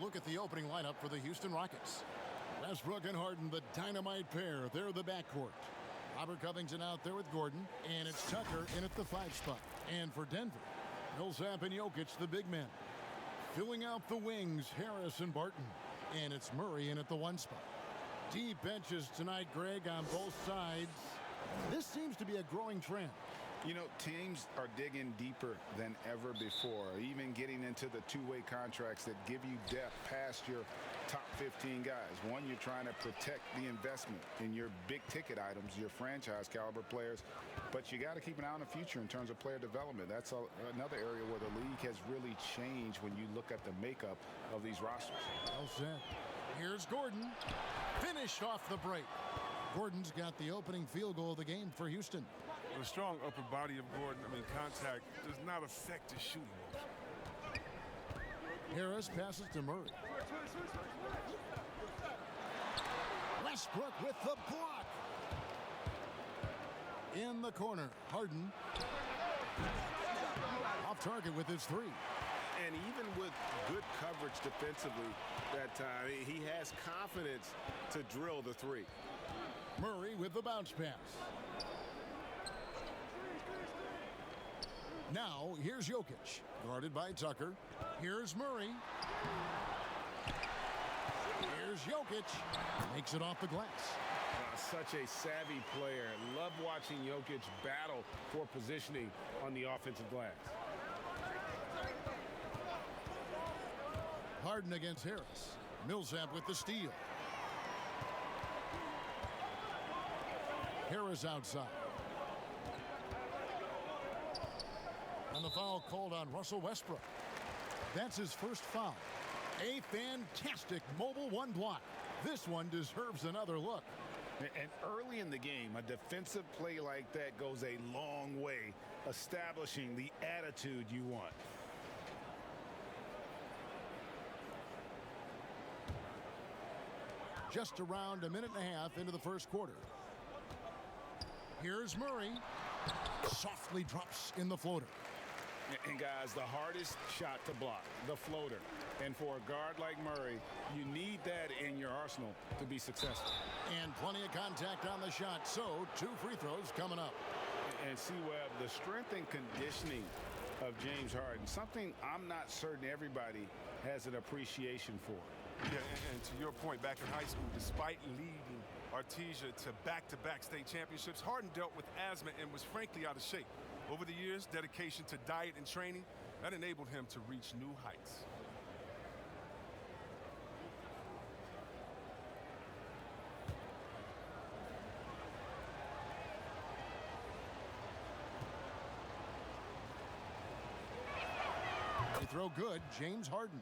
look at the opening lineup for the Houston Rockets. Westbrook and Harden, the dynamite pair. They're the backcourt. Robert Covington out there with Gordon, and it's Tucker in at the 5 spot. And for Denver, Millsap and Jokic, the big men. Filling out the wings, Harris and Barton. And it's Murray in at the 1 spot. Deep benches tonight, Greg, on both sides. This seems to be a growing trend. You know, teams are digging deeper than ever before, even getting into the two-way contracts that give you depth past your top 15 guys. One, you're trying to protect the investment in your big-ticket items, your franchise-caliber players, but you got to keep an eye on the future in terms of player development. That's another area where the league has really changed when you look at the makeup of these rosters. Well said. Here's Gordon. Finished off the break. Gordon's got the opening field goal of the game for Houston. The strong upper body of Gordon, contact does not affect his shooting motion. Harris passes to Murray. Westbrook with the block. In the corner, Harden. Off target with his 3. And even with good coverage defensively that time, he has confidence to drill the 3. Murray with the bounce pass. Now, here's Jokic, guarded by Tucker. Here's Murray. Here's Jokic. Makes it off the glass. Such a savvy player. Love watching Jokic battle for positioning on the offensive glass. Harden against Harris. Millsap with the steal. Harris outside. And the foul called on Russell Westbrook. That's his first foul. A fantastic mobile 1 block. This one deserves another look. And early in the game, a defensive play like that goes a long way, establishing the attitude you want. Just around a minute and a half into the first quarter. Here's Murray. Softly drops in the floater. And guys, the hardest shot to block, the floater. And for a guard like Murray, you need that in your arsenal to be successful. And plenty of contact on the shot, so 2 free throws coming up. And see, Webb, the strength and conditioning of James Harden, something I'm not certain everybody has an appreciation for. Yeah, and to your point, back in high school, despite leading Artesia to back-to-back state championships, Harden dealt with asthma and was frankly out of shape. Over the years, dedication to diet and training, that enabled him to reach new heights. They throw good, James Harden.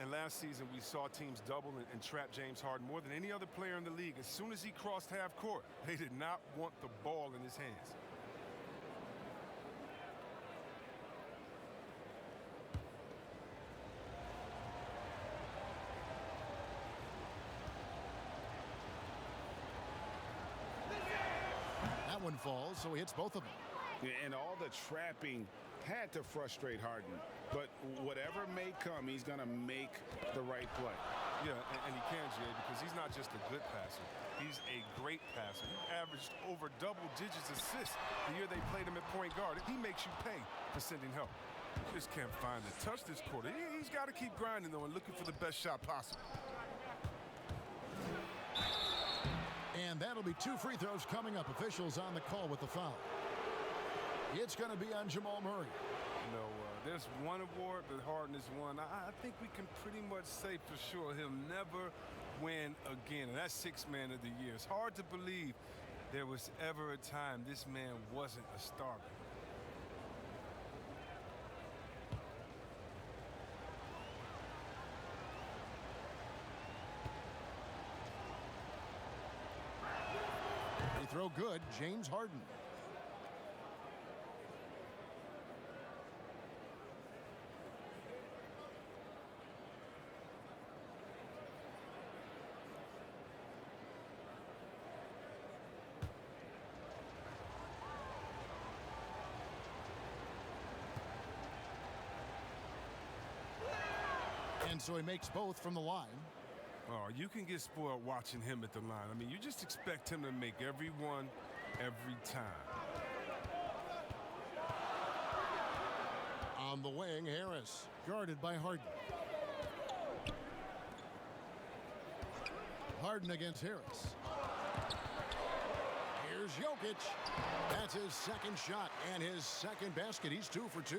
And last season, we saw teams double and trap James Harden more than any other player in the league. As soon as he crossed half court, they did not want the ball in his hands. That one falls, so he hits both of them. And all the trapping had to frustrate Harden. But whatever may come, he's going to make the right play. Yeah, and he can, Jay, because he's not just a good passer. He's a great passer. He averaged over double-digit assists the year they played him at point guard. He makes you pay for sending help. He just can't find the touch this quarter. He's got to keep grinding, though, and looking for the best shot possible. And that'll be 2 free throws coming up. Officials on the call with the foul. It's going to be on Jamal Murray. There's one award that Harden has won. I think we can pretty much say for sure he'll never win again, and that's 6th Man of the Year. It's hard to believe there was ever a time this man wasn't a starter. They throw good, James Harden. And And so he makes both from the line. Oh, you can get spoiled watching him at the line. I mean, you just expect him to make every one, every time. On the wing, Harris, guarded by Harden. Harden against Harris. Here's Jokic. That's his second shot and his second basket. He's 2 for 2.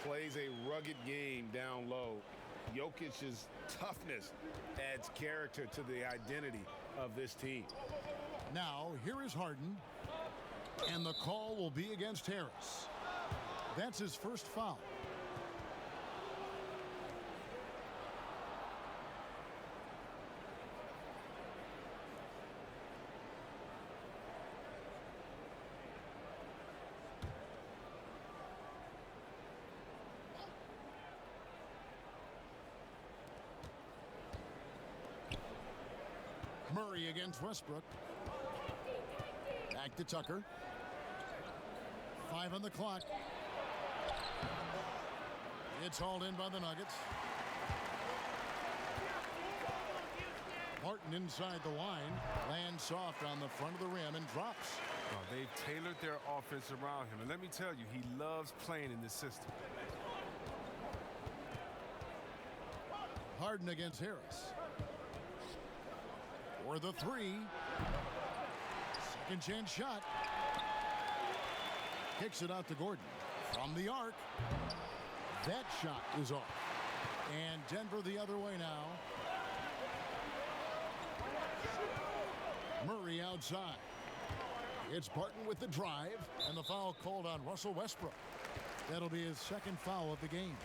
Plays a rugged game down low. Jokic's toughness adds character to the identity of this team. Now, here is Harden. And the call will be against Harris. That's his first foul. Murray against Westbrook. Back to Tucker. 5 on the clock. It's hauled in by the Nuggets. Martin inside the line. Lands soft on the front of the rim and drops. Oh, they've tailored their offense around him. And let me tell you, he loves playing in this system. Harden against Harris. For the 3. Second chance shot. Kicks it out to Gordon. From the arc. That shot is off. And Denver the other way now. Murray outside. It's Barton with the drive. And the foul called on Russell Westbrook. That'll be his second foul of the game.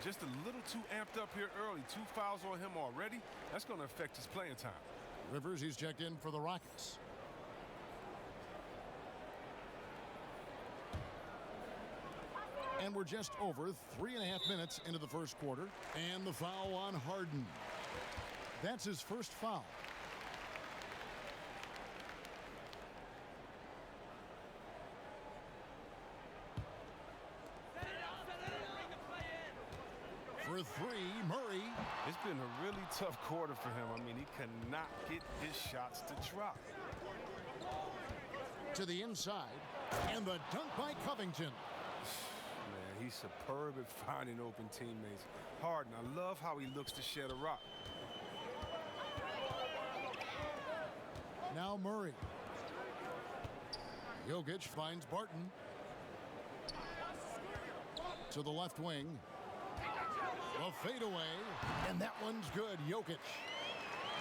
Just a little too amped up here early. 2 fouls on him already. That's going to affect his playing time. Rivers, he's checked in for the Rockets. And we're just over 3.5 minutes into the first quarter. And the foul on Harden. That's his first foul. For 3, Murray. It's been a really tough quarter for him. I mean, he cannot get his shots to drop. To the inside. And the dunk by Covington. Man, he's superb at finding open teammates. Harden, I love how he looks to shed a rock. Now Murray. Jokic finds Barton. To the left wing. A fadeaway. And that one's good. Jokic.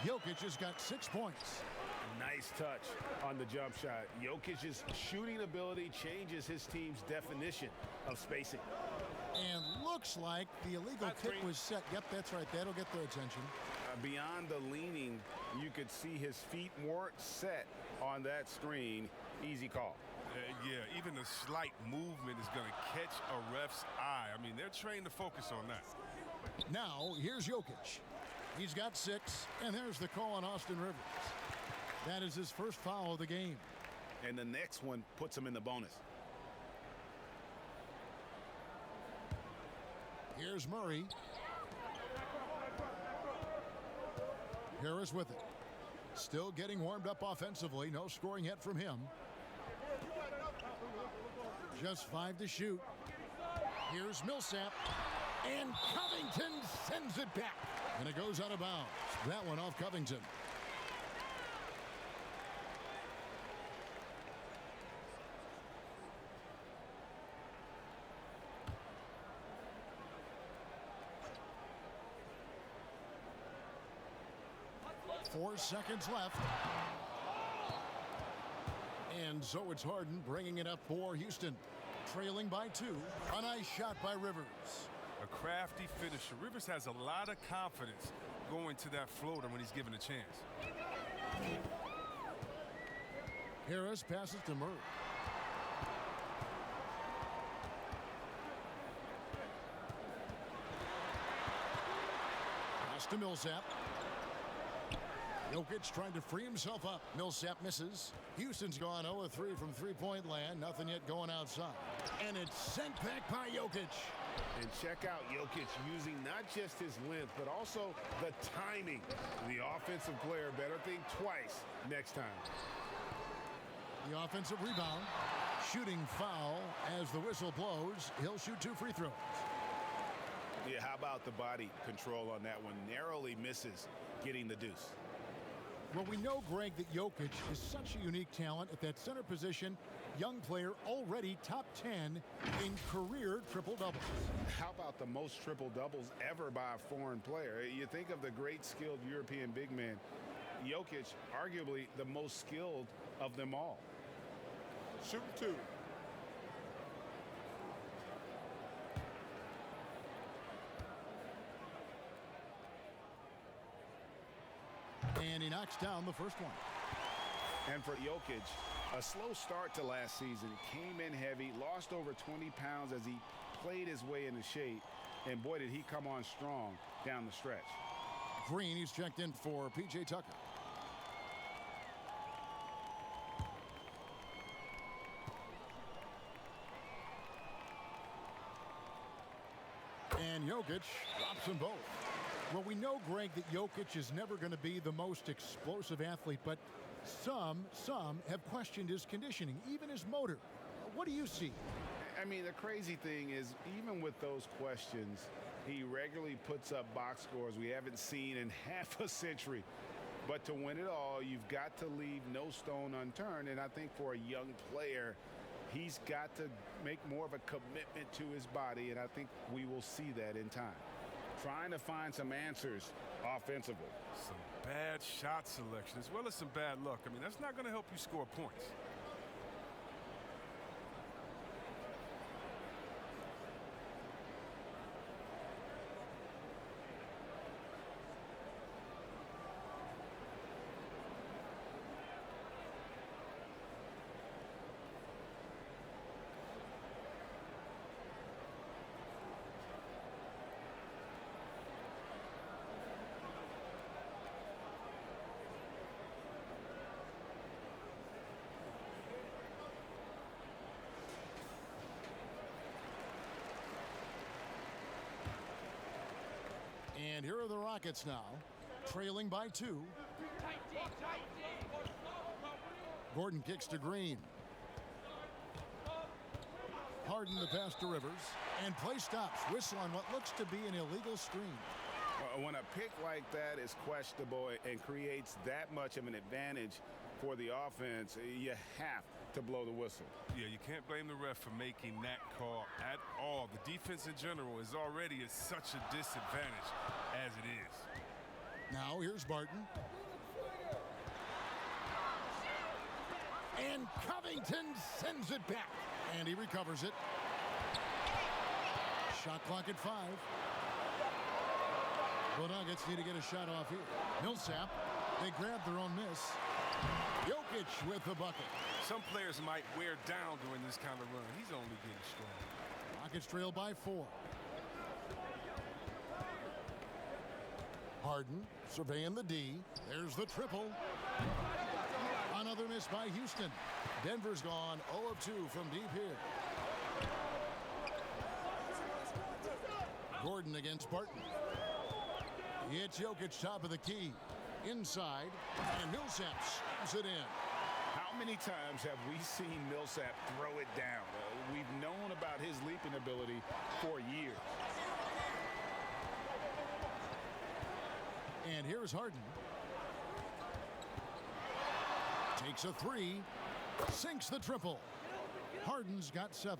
Jokic has got 6 points. Nice touch on the jump shot. Jokic's shooting ability changes his team's definition of spacing. And looks like the illegal kick was set. Yep, that's right. That'll get their attention. Beyond the leaning, you could see his feet weren't set on that screen. Easy call. Yeah, even a slight movement is going to catch a ref's eye. I mean, they're trained to focus on that. Now, here's Jokic. He's got 6, and there's the call on Austin Rivers. That is his first foul of the game. And the next one puts him in the bonus. Here's Murray. Harris with it. Still getting warmed up offensively. No scoring yet from him. Just 5 to shoot. Here's Millsap. And Covington sends it back. And it goes out of bounds. That one off Covington. Four seconds left. And so it's Harden bringing it up for Houston. Trailing by 2. A nice shot by Rivers. A crafty finisher. Rivers has a lot of confidence going to that floater when he's given a chance. Harris passes to Murray. Pass to Millsap. Jokic trying to free himself up. Millsap misses. Houston's gone 0-3 from three-point land. Nothing yet going outside. And it's sent back by Jokic. And check out Jokic using not just his length, but also the timing. The offensive player better think twice next time. The offensive rebound. Shooting foul as the whistle blows. He'll shoot 2 free throws. Yeah, how about the body control on that one? Narrowly misses getting the deuce. Well, we know, Greg, that Jokic is such a unique talent at that center position. Young player, already top 10 in career triple-doubles. How about the most triple-doubles ever by a foreign player? You think of the great skilled European big man. Jokic, arguably the most skilled of them all. Shoot 2. And he knocks down the first one. And for Jokic, a slow start to last season. Came in heavy, lost over 20 pounds as he played his way into shape. And boy, did he come on strong down the stretch. Green, he's checked in for P.J. Tucker. And Jokic drops them both. Well, we know, Greg, that Jokic is never going to be the most explosive athlete, but some have questioned his conditioning, even his motor. What do you see? I mean, the crazy thing is, even with those questions, he regularly puts up box scores we haven't seen in half a century. But to win it all, you've got to leave no stone unturned. And I think for a young player, he's got to make more of a commitment to his body, and I think we will see that in time. Trying to find some answers offensively. Some bad shot selection as well as some bad luck. I mean, that's not going to help you score points. And here are the Rockets now, trailing by 2. Gordon kicks to Green. Harden the pass to Rivers. And play stops. Whistle on what looks to be an illegal screen. When a pick like that is questionable and creates that much of an advantage for the offense, you have to blow the whistle. Yeah, you can't blame the ref for making that call at all. The defense in general is already at such a disadvantage as it is. Now here's Barton. And Covington sends it back. And he recovers it. Shot clock at 5. The Nuggets need to get a shot off here. Millsap, they grab their own miss. Jokic with the bucket. Some players might wear down during this kind of run. He's only getting strong. Rockets trail by 4. Harden surveying the D. There's the triple. Another miss by Houston. Denver's gone 0 of 2 from deep here. Gordon against Barton. It's Jokic top of the key. Inside, and Millsap slams it in. How many times have we seen Millsap throw it down? We've known about his leaping ability for years. And here's Harden. Takes a 3, sinks the triple. Harden's got 7.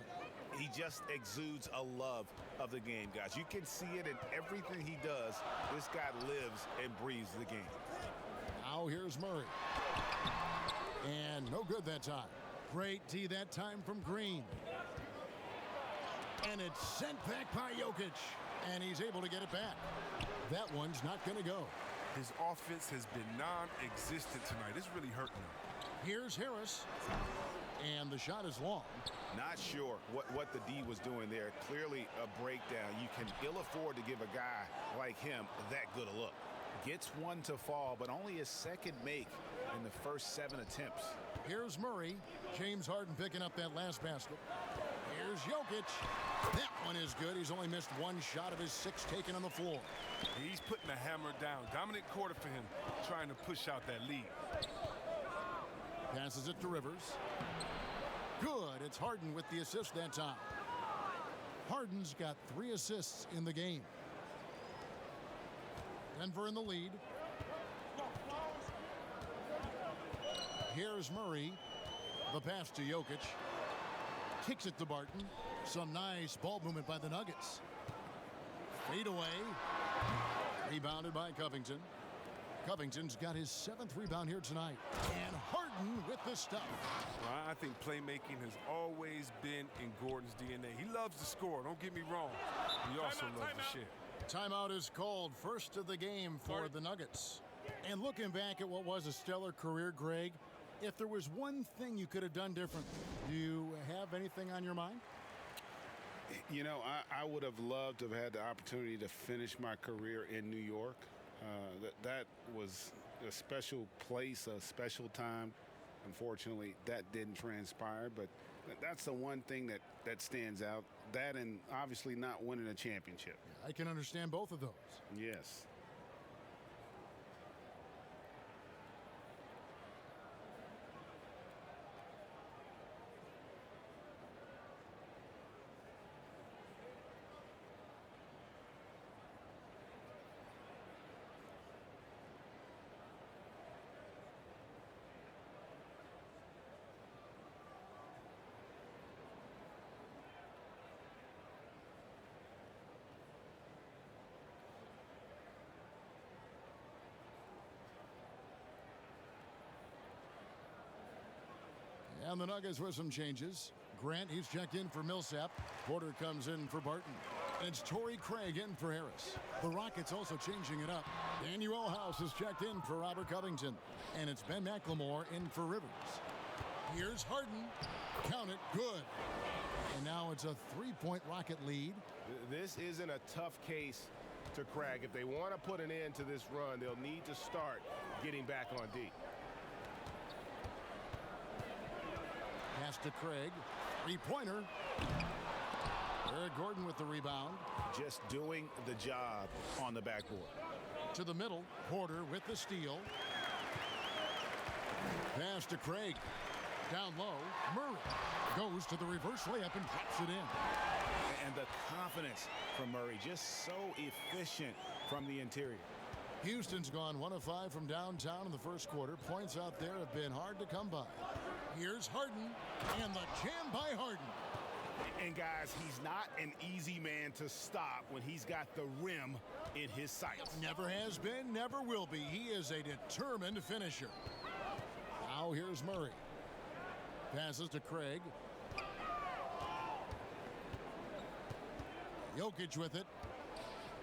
He just exudes a love of the game, guys. You can see it in everything he does. This guy lives and breathes the game. Now here's Murray. And no good that time. Great D that time from Green. And it's sent back by Jokic. And he's able to get it back. That one's not going to go. His offense has been non-existent tonight. It's really hurting him. Here's Harris. And the shot is long. Not sure what the D was doing there. Clearly a breakdown. You can ill afford to give a guy like him that good a look. Gets one to fall, but only his second make in the first 7 attempts. Here's Murray. James Harden picking up that last basket. Here's Here's Jokic. That one is good. He's only missed one shot of his 6 taken on the floor. He's putting the hammer down. Dominant quarter for him, trying to push out that lead. Passes it to Rivers. Good. It's Harden with the assist that time. Harden's got 3 assists in the game. Denver in the lead. Here's Murray. The pass to Jokic. Kicks it to Barton. Some nice ball movement by the Nuggets. Fade away. Rebounded by Covington. Covington's got his 7th rebound here tonight. And Harden with the stuff. Well, I think playmaking has always been in Gordon's DNA. He loves to score, don't get me wrong. He also loves to share. Timeout is called. First of the game for the Nuggets. And looking back at what was a stellar career, Greg, if there was one thing you could have done different, do you have anything on your mind? You know, I would have loved to have had the opportunity to finish my career in New York. That was a special place, a special time. Unfortunately, that didn't transpire, but that's the one thing that stands out. That and obviously not winning a championship. I can understand both of those. Yes. And the Nuggets with some changes. Grant, he's checked in for Millsap. Porter comes in for Barton. And it's Torrey Craig in for Harris. The Rockets also changing it up. Daniel House is checked in for Robert Covington. And it's Ben McLemore in for Rivers. Here's Harden. Count it. Good. And now it's a 3-point Rocket lead. This isn't a tough case to crack. If they want to put an end to this run, they'll need to start getting back on D. Pass to Craig. 3-pointer. Eric Gordon with the rebound. Just doing the job on the backboard. To the middle. Porter with the steal. Pass to Craig. Down low. Murray goes to the reverse layup and drops it in. And the confidence from Murray, just so efficient from the interior. Houston's gone 1 of 5 from downtown in the first quarter. Points out there have been hard to come by. Here's Harden, and the jam by Harden. And guys, he's not an easy man to stop when he's got the rim in his sights. Never has been, never will be. He is a determined finisher. Now here's Murray. Passes to Craig. Jokic with it.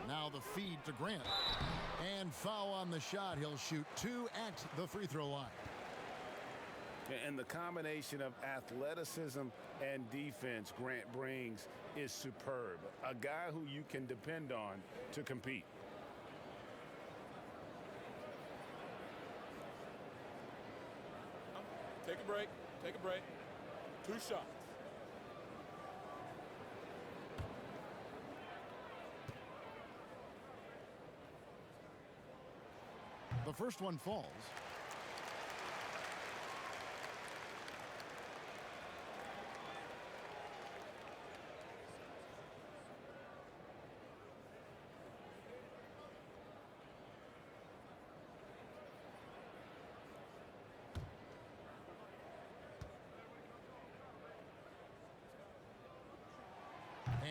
Now the feed to Grant. And foul on the shot. He'll shoot 2 at the free throw line. And the combination of athleticism and defense Grant brings is superb. A guy who you can depend on to compete. Take a break. Take a break. 2 shots. The first one falls.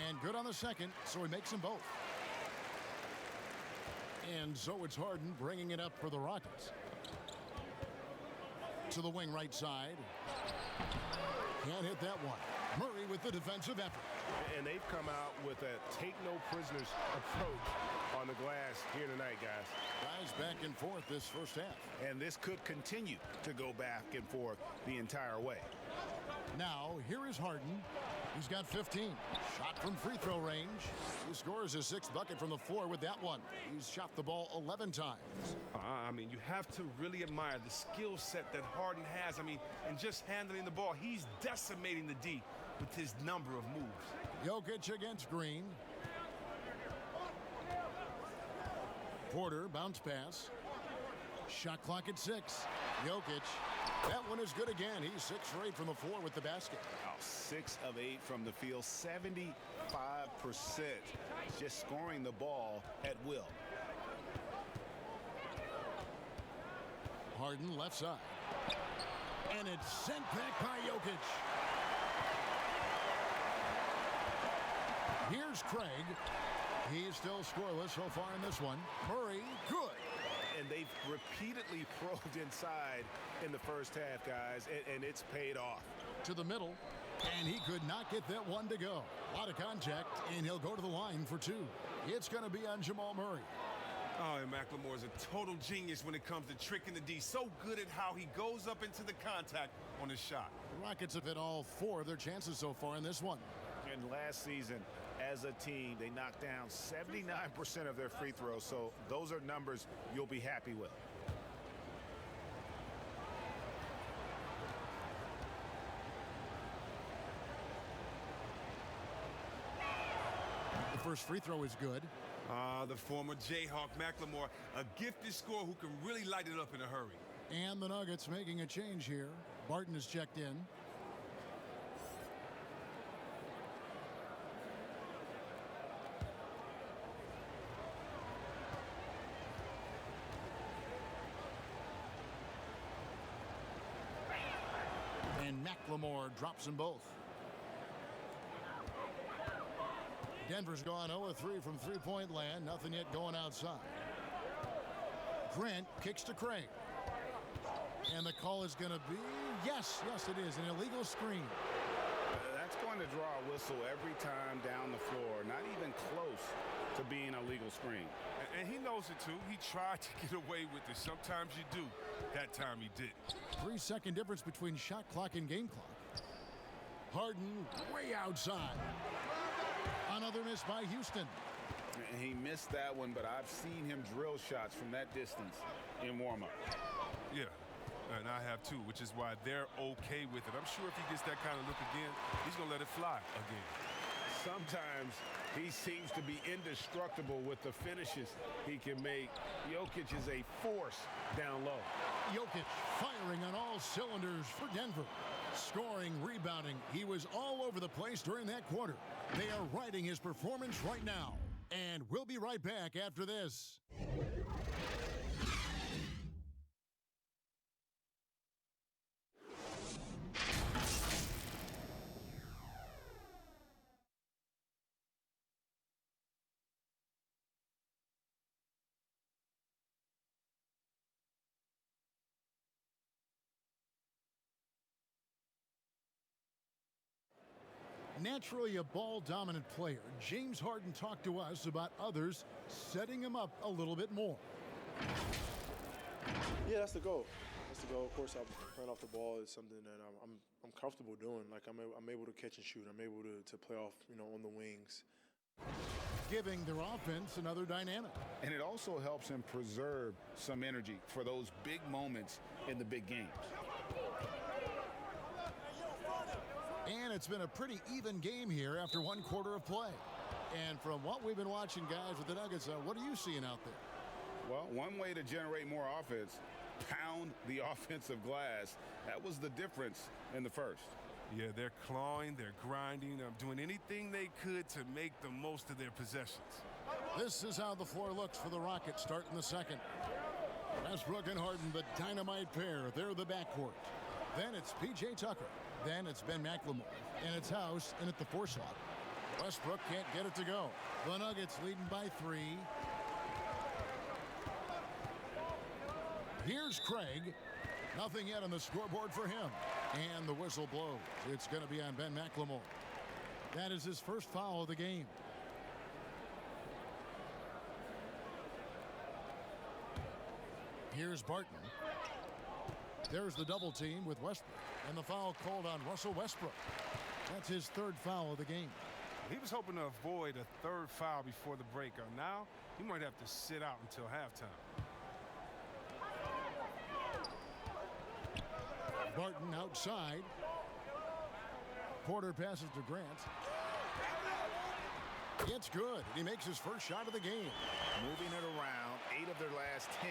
And good on the second, so he makes them both. And so it's Harden bringing it up for the Rockets. To the wing right side. Can't hit that one. Murray with the defensive effort. And they've come out with a take-no-prisoners approach on the glass here tonight, guys. Guys back and forth this first half. And this could continue to go back and forth the entire way. Now, here is Harden. He's got 15. Shot from free throw range. He scores his 6th bucket from the floor with that one. He's shot the ball 11 times. I mean, you have to really admire the skill set that Harden has. I mean, and just handling the ball, he's decimating the D with his number of moves. Jokic against Green. Porter, bounce pass. Shot clock at 6. Jokic. That one is good again. He's 6 for 8 from the floor with the basket. 6 of 8 from the field, 75%. Just scoring the ball at will. Harden left side. And it's sent back by Jokic. Here's Craig. He's still scoreless so far in this one. Murray, good. And they've repeatedly probed inside in the first half, guys, and it's paid off. To the middle, and he could not get that one to go. A lot of contact, and he'll go to the line for 2. It's going to be on Jamal Murray. Oh, and McLemore is a total genius when it comes to tricking the D. So good at how he goes up into the contact on his shot. The Rockets have hit all 4 of their chances so far in this one. And last season, as a team, they knocked down 79% of their free throws, so those are numbers you'll be happy with. The first free throw is good. The former Jayhawk McLemore, a gifted scorer who can really light it up in a hurry. And the Nuggets making a change here. Barton is checked in. And McLemore drops them both. Denver's gone 0-3 from three-point land. Nothing yet going outside. Grant kicks to Craig. And the call is going to be, yes, it is, an illegal screen. That's going to draw a whistle every time down the floor. Not even close to being a legal screen. And he knows it, too. He tried to get away with it. Sometimes you do. That time he did. 3-second difference between shot clock and game clock. Harden way outside. Another miss by Houston. And he missed that one, but I've seen him drill shots from that distance in warm-up. Yeah, and I have too, which is why they're okay with it. I'm sure if he gets that kind of look again, he's going to let it fly again. Sometimes he seems to be indestructible with the finishes he can make. Jokic is a force down low. Jokic firing on all cylinders for Denver. Scoring, rebounding. He was all over the place during that quarter. They are riding his performance right now. And we'll be right back after this. Naturally a ball-dominant player, James Harden talked to us about others setting him up a little bit more. Yeah, that's the goal. That's the goal. Of course, playing off the ball is something that I'm comfortable doing. Like I'm able to catch and shoot. I'm able to play off, on the wings. Giving their offense another dynamic. And it also helps him preserve some energy for those big moments in the big games. And it's been a pretty even game here after one quarter of play. And from what we've been watching, guys, with the Nuggets, what are you seeing out there? Well, one way to generate more offense, pound the offensive glass. That was the difference in the first. Yeah, they're clawing, they're grinding, doing anything they could to make the most of their possessions. This is how the floor looks for the Rockets starting the second. Westbrook and Harden, the dynamite pair. They're the backcourt. Then it's P.J. Tucker. Then it's Ben McLemore. And it's House in at the 4 slot. Westbrook can't get it to go. The Nuggets leading by 3. Here's Craig. Nothing yet on the scoreboard for him. And the whistle blows. It's going to be on Ben McLemore. That is his first foul of the game. Here's Barton. There's the double team with Westbrook. And the foul called on Russell Westbrook. That's his 3rd foul of the game. He was hoping to avoid a 3rd foul before the break. Now, he might have to sit out until halftime. Barton outside. Porter passes to Grant. It's good. He makes his first shot of the game. Moving it around, 8 of their last 10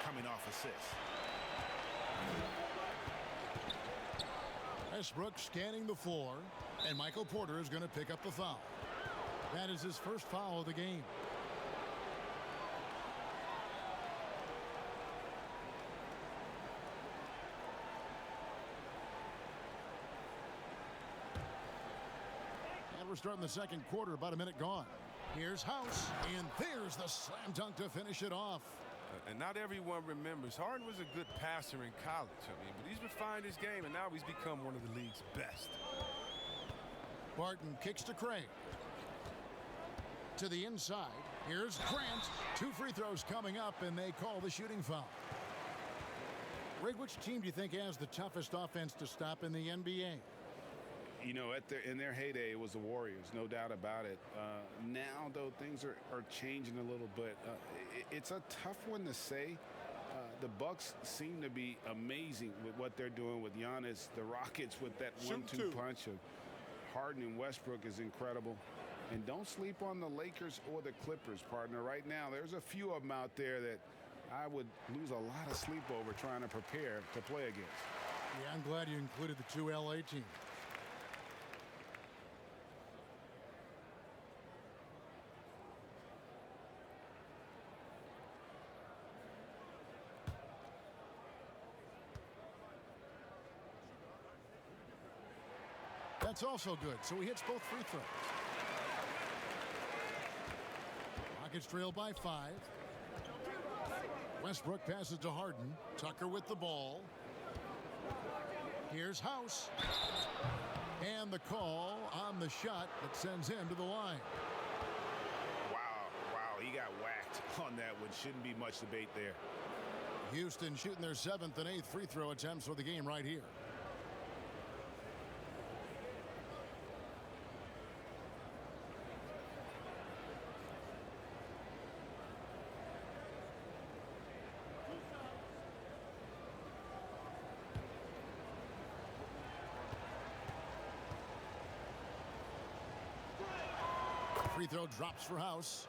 coming off assists. Westbrook scanning the floor, and Michael Porter is going to pick up the foul. That is his first foul of the game. And we're starting the second quarter, about a minute gone. Here's House, and there's the slam dunk to finish it off. And not everyone remembers. Harden was a good passer in college, but he's refined his game, and now he's become one of the league's best. Barton kicks to Craig. To the inside. Here's Grant. 2 free throws coming up, and they call the shooting foul. Rig, which team do you think has the toughest offense to stop in the NBA? You know, in their heyday, it was the Warriors, no doubt about it. Now, though, things are changing a little bit. It's a tough one to say. The Bucks seem to be amazing with what they're doing with Giannis. The Rockets with that 1-2 punch of Harden and Westbrook is incredible. And don't sleep on the Lakers or the Clippers, partner. Right now, there's a few of them out there that I would lose a lot of sleep over trying to prepare to play against. Yeah, I'm glad you included the 2 LA teams. That's also good, so he hits both free throws. Rockets trail by 5. Westbrook passes to Harden. Tucker with the ball. Here's House. And the call on the shot that sends him to the line. Wow, he got whacked on that one. Shouldn't be much debate there. Houston shooting their 7th and 8th free throw attempts for the game right here. Free throw drops for House.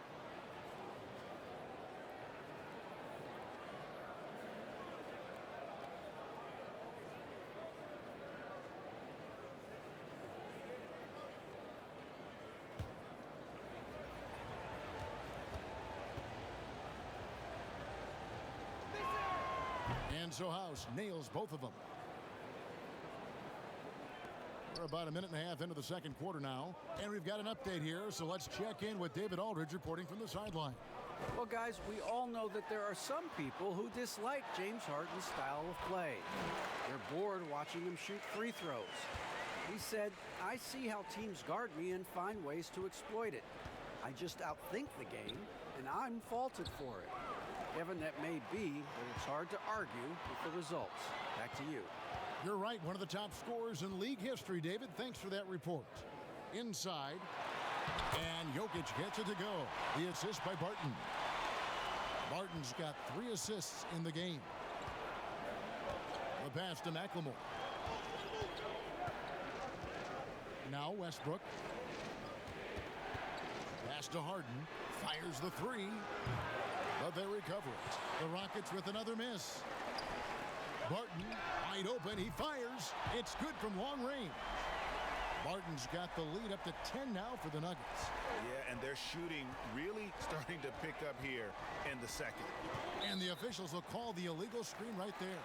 And so House nails both of them. We're about a minute and a half into the second quarter now, and we've got an update here, so let's check in with David Aldridge reporting from the sideline. Well, guys, we all know that there are some people who dislike James Harden's style of play. They're bored watching him shoot free throws. He said, "I see how teams guard me and find ways to exploit it. I just outthink the game, and I'm faulted for it." Kevin, that may be, but it's hard to argue with the results. Back to you. You're right, one of the top scorers in league history, David. Thanks for that report. Inside, and Jokic gets it to go. The assist by Barton. Barton's got 3 assists in the game. The pass to McLemore. Now Westbrook. Pass to Harden. Fires the 3. But they recover it. The Rockets with another miss. Barton, wide open, he fires. It's good from long range. Barton's got the lead up to 10 now for the Nuggets. Yeah, and their shooting really starting to pick up here in the second. And the officials will call the illegal screen right there.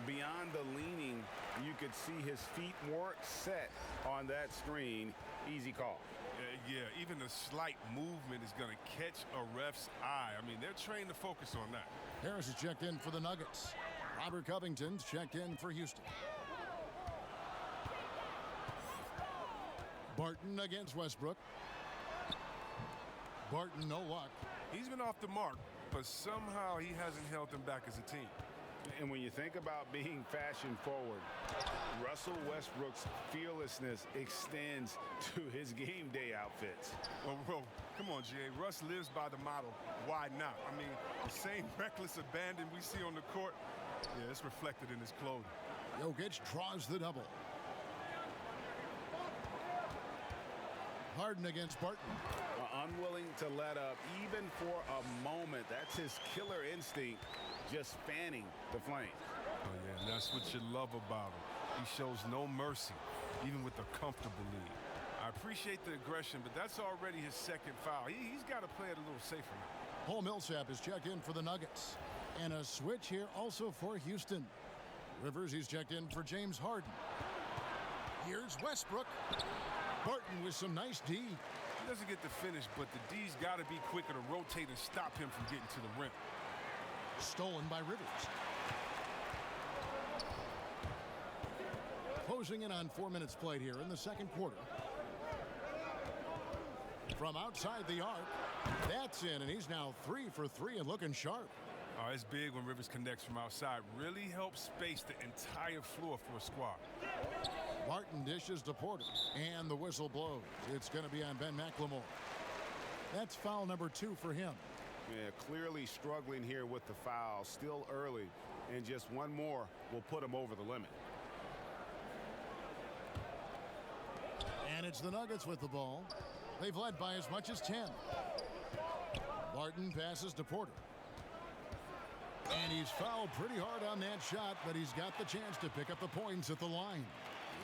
Beyond the leaning, you could see his feet weren't set on that screen. Easy call. Yeah, even a slight movement is going to catch a ref's eye. I mean, they're trained to focus on that. Harris is checked in for the Nuggets. Robert Covington's checked in for Houston. Barton against Westbrook. Barton, no luck. He's been off the mark, but somehow he hasn't held them back as a team. And when you think about being fashion forward, Russell Westbrook's fearlessness extends to his game day outfits. Well, come on, Jay. Russ lives by the motto, why not? I mean, the same reckless abandon we see on the court, yeah, it's reflected in his clothing. Jokic draws the double. Harden against Barton. Unwilling to let up even for a moment. That's his killer instinct, just fanning the flame. Oh, yeah, and that's what you love about him. He shows no mercy, even with a comfortable lead. I appreciate the aggression, but that's already his second foul. He's got to play it a little safer now. Paul Millsap is checked in for the Nuggets. And a switch here also for Houston. Rivers, he's checked in for James Harden. Here's Westbrook. Barton with some nice D. He doesn't get the finish, but the D's got to be quicker to rotate and stop him from getting to the rim. Stolen by Rivers. Closing in on 4 minutes played here in the second quarter. From outside the arc, that's in, and he's now 3 for 3 and looking sharp. Oh, it's big when Rivers connects from outside. Really helps space the entire floor for a squad. Martin dishes to Porter, and the whistle blows. It's going to be on Ben McLemore. That's foul number 2 for him. Yeah, clearly struggling here with the foul. Still early, and just one more will put him over the limit. And it's the Nuggets with the ball. They've led by as much as 10. Barton passes to Porter. And he's fouled pretty hard on that shot, but he's got the chance to pick up the points at the line.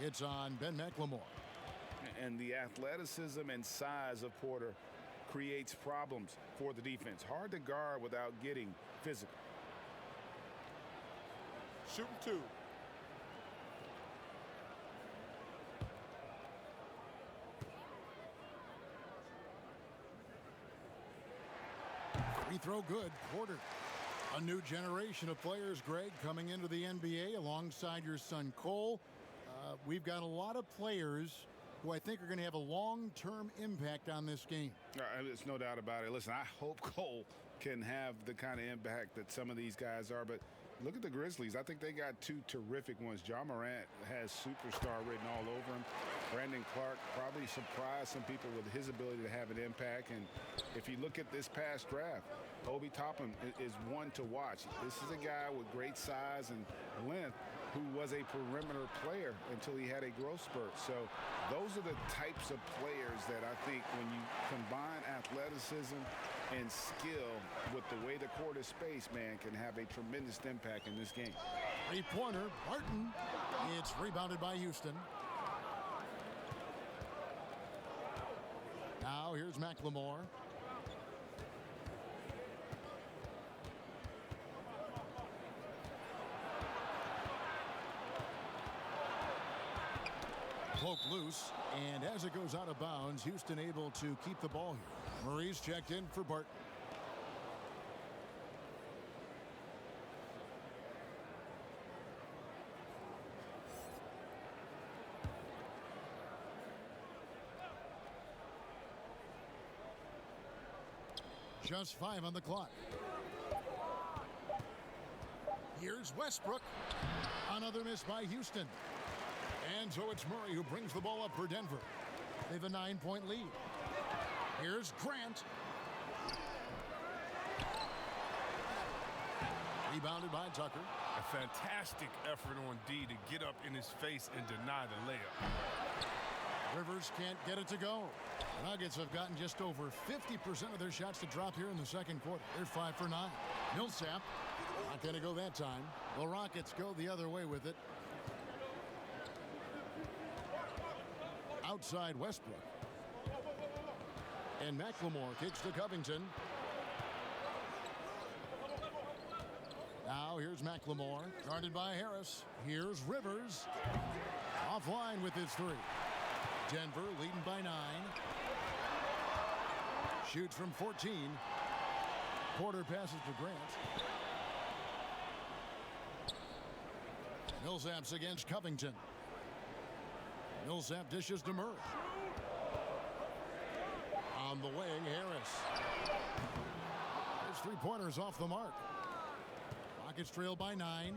It's on Ben McLemore. And the athleticism and size of Porter creates problems for the defense. Hard to guard without getting physical. Shooting 2. Free throw good. Porter. A new generation of players, Greg, coming into the NBA alongside your son Cole. We've got a lot of players who I think are going to have a long-term impact on this game. There's no doubt about it. Listen, I hope Cole can have the kind of impact that some of these guys are, but look at the Grizzlies. I think they got 2 terrific ones. Ja Morant has superstar written all over him. Brandon Clark probably surprised some people with his ability to have an impact. And if you look at this past draft, Obi Toppin is one to watch. This is a guy with great size and length who was a perimeter player until he had a growth spurt. So those are the types of players that I think when you combine athleticism and skill with the way the court is spaced, man, can have a tremendous impact in this game. Three-pointer, Barton. It's rebounded by Houston. Now here's McLemore. Poked loose, and as it goes out of bounds, Houston able to keep the ball here. Murray's checked in for Barton. Just 5 on the clock. Here's Westbrook. Another miss by Houston. And so it's Murray who brings the ball up for Denver. They have a 9-point lead. Here's Grant. Rebounded by Tucker. A fantastic effort on D to get up in his face and deny the layup. Rivers can't get it to go. The Nuggets have gotten just over 50% of their shots to drop here in the second quarter. They're 5 for 9. Millsap not going to go that time. The Rockets go the other way with it. Outside Westbrook. And McLemore kicks to Covington. Now here's McLemore, guarded by Harris. Here's Rivers. Offline with his 3. Denver leading by 9. Shoots from 14. Porter passes to Grant. Millsap's against Covington. Millsap dishes to Murray. On the wing, Harris. His 3-pointers off the mark. Rockets trail by 9.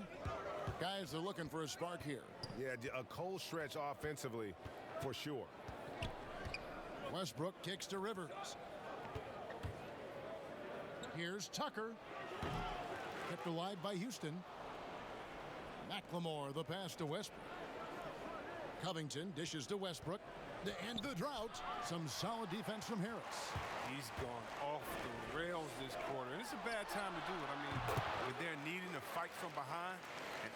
Guys are looking for a spark here. Yeah, a cold stretch offensively for sure. Westbrook kicks to Rivers. Here's Tucker. Kept alive by Houston. McLemore, the pass to Westbrook. Covington dishes to Westbrook. To end the drought, some solid defense from Harris. He's gone off the rails this quarter, and it's a bad time to do it. I mean, when they're needing to fight from behind.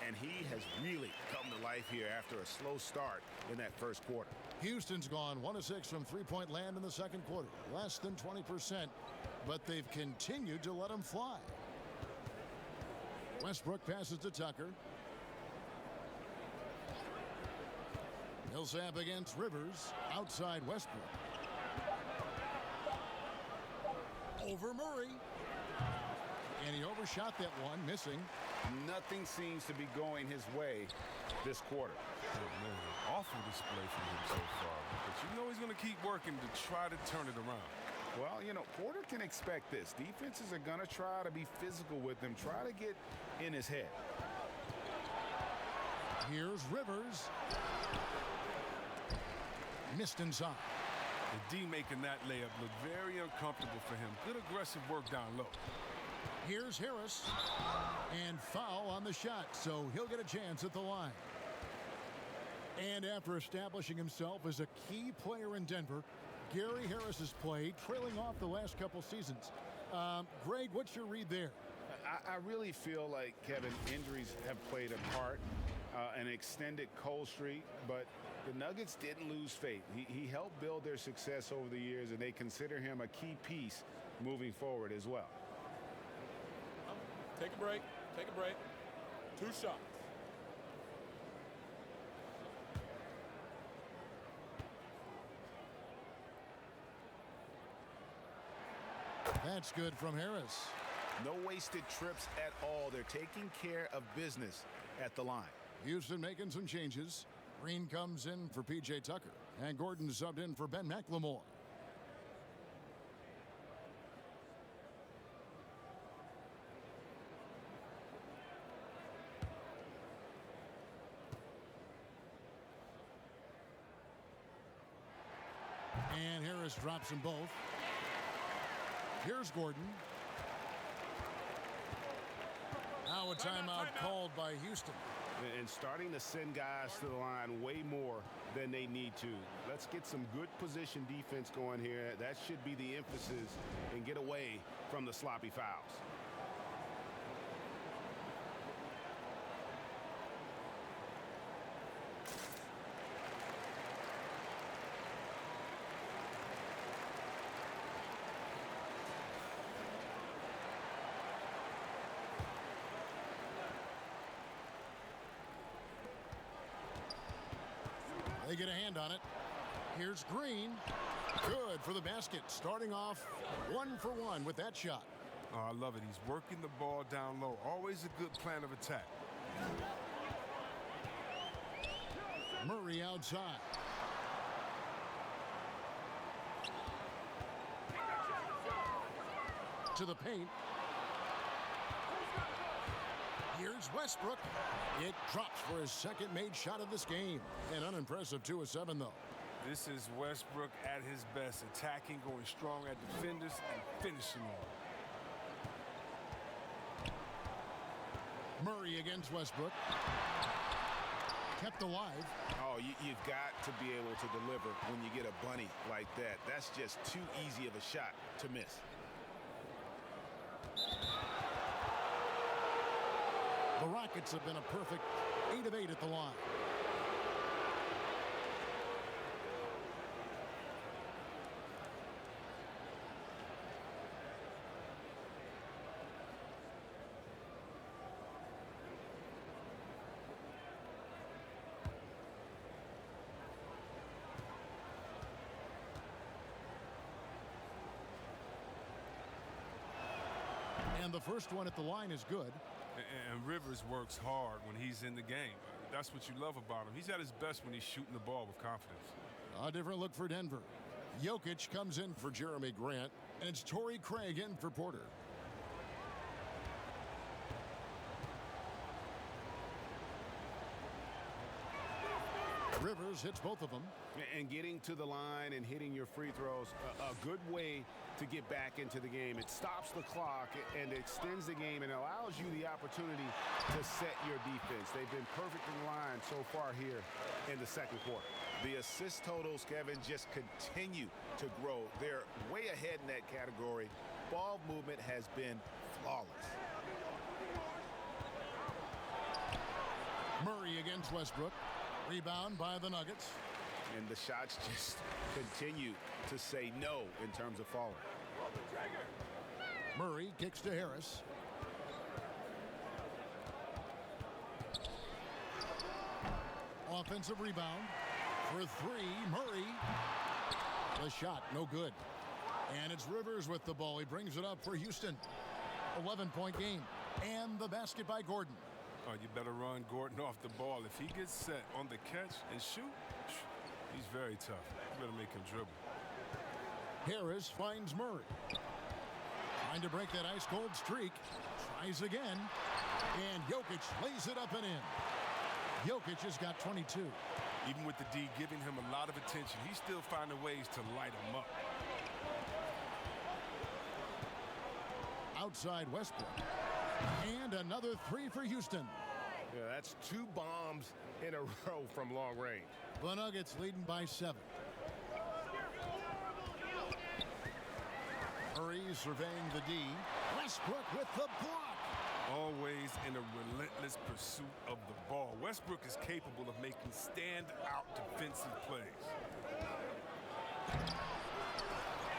And he has really come to life here after a slow start in that first quarter. Houston's gone 1 of 6 from three-point land in the second quarter. Less than 20%, but they've continued to let him fly. Westbrook passes to Tucker. Millsap against Rivers. Outside Westbrook. Over Murray. And he overshot that one, missing. Nothing seems to be going his way this quarter. Oh, man, awful display from him so far. But you know he's going to keep working to try to turn it around. Well, you know, Porter can expect this. Defenses are going to try to be physical with him, try to get in his head. Here's Rivers. Missed inside. The D making that layup look very uncomfortable for him. Good aggressive work down low. Here's Harris. And foul on the shot, so he'll get a chance at the line. And after establishing himself as a key player in Denver, Gary Harris has played, trailing off the last couple seasons. Greg, what's your read there? I really feel like, Kevin, injuries have played a part, an extended cold streak, but the Nuggets didn't lose faith. He helped build their success over the years, and they consider him a key piece moving forward as well. Take a break. Take a break. 2 shots. That's good from Harris. No wasted trips at all. They're taking care of business at the line. Houston making some changes. Green comes in for P.J. Tucker. And Gordon subbed in for Ben McLemore. And Harris drops them both. Here's Gordon. Now a timeout called by Houston. And starting to send guys to the line way more than they need to. Let's get some good position defense going here. That should be the emphasis, and get away from the sloppy fouls. They get a hand on it. Here's Green. Good for the basket. Starting off 1 for 1 with that shot. Oh, I love it. He's working the ball down low. Always a good plan of attack. Murray outside. To the paint. Here's Westbrook. It drops for his second made shot of this game. An unimpressive 2 of 7, though. This is Westbrook at his best, attacking, going strong at defenders, and finishing on. Murray against Westbrook. Kept alive. Oh, you've got to be able to deliver when you get a bunny like that. That's just too easy of a shot to miss. The Rockets have been a perfect 8 of 8 at the line. And the first one at the line is good. And Rivers works hard when he's in the game. That's what you love about him. He's at his best when he's shooting the ball with confidence. A different look for Denver. Jokic comes in for Jeremy Grant, and it's Torrey Craig in for Porter. Rivers hits both of them. And getting to the line and hitting your free throws, a good way to get back into the game. It stops the clock and extends the game and allows you the opportunity to set your defense. They've been perfect in line so far here in the second quarter. The assist totals, Kevin, just continue to grow. They're way ahead in that category. Ball movement has been flawless. Murray against Westbrook. Rebound by the Nuggets. And the shots just continue to say no in terms of falling. Murray kicks to Harris. Offensive rebound for three. Murray. The shot, no good. And it's Rivers with the ball. He brings it up for Houston. 11-point game. And the basket by Gordon. Oh, you better run Gordon off the ball. If he gets set on the catch and shoot, he's very tough. You better make him dribble. Harris finds Murray. Trying to break that ice-cold streak. Tries again. And Jokic lays it up and in. Jokic has got 22. Even with the D giving him a lot of attention, he's still finding ways to light him up. Outside Westbrook. And another three for Houston. Yeah, that's 2 bombs in a row from long range. The Nuggets leading by 7. Murray surveying the D. Westbrook with the block. Always in a relentless pursuit of the ball. Westbrook is capable of making stand-out defensive plays.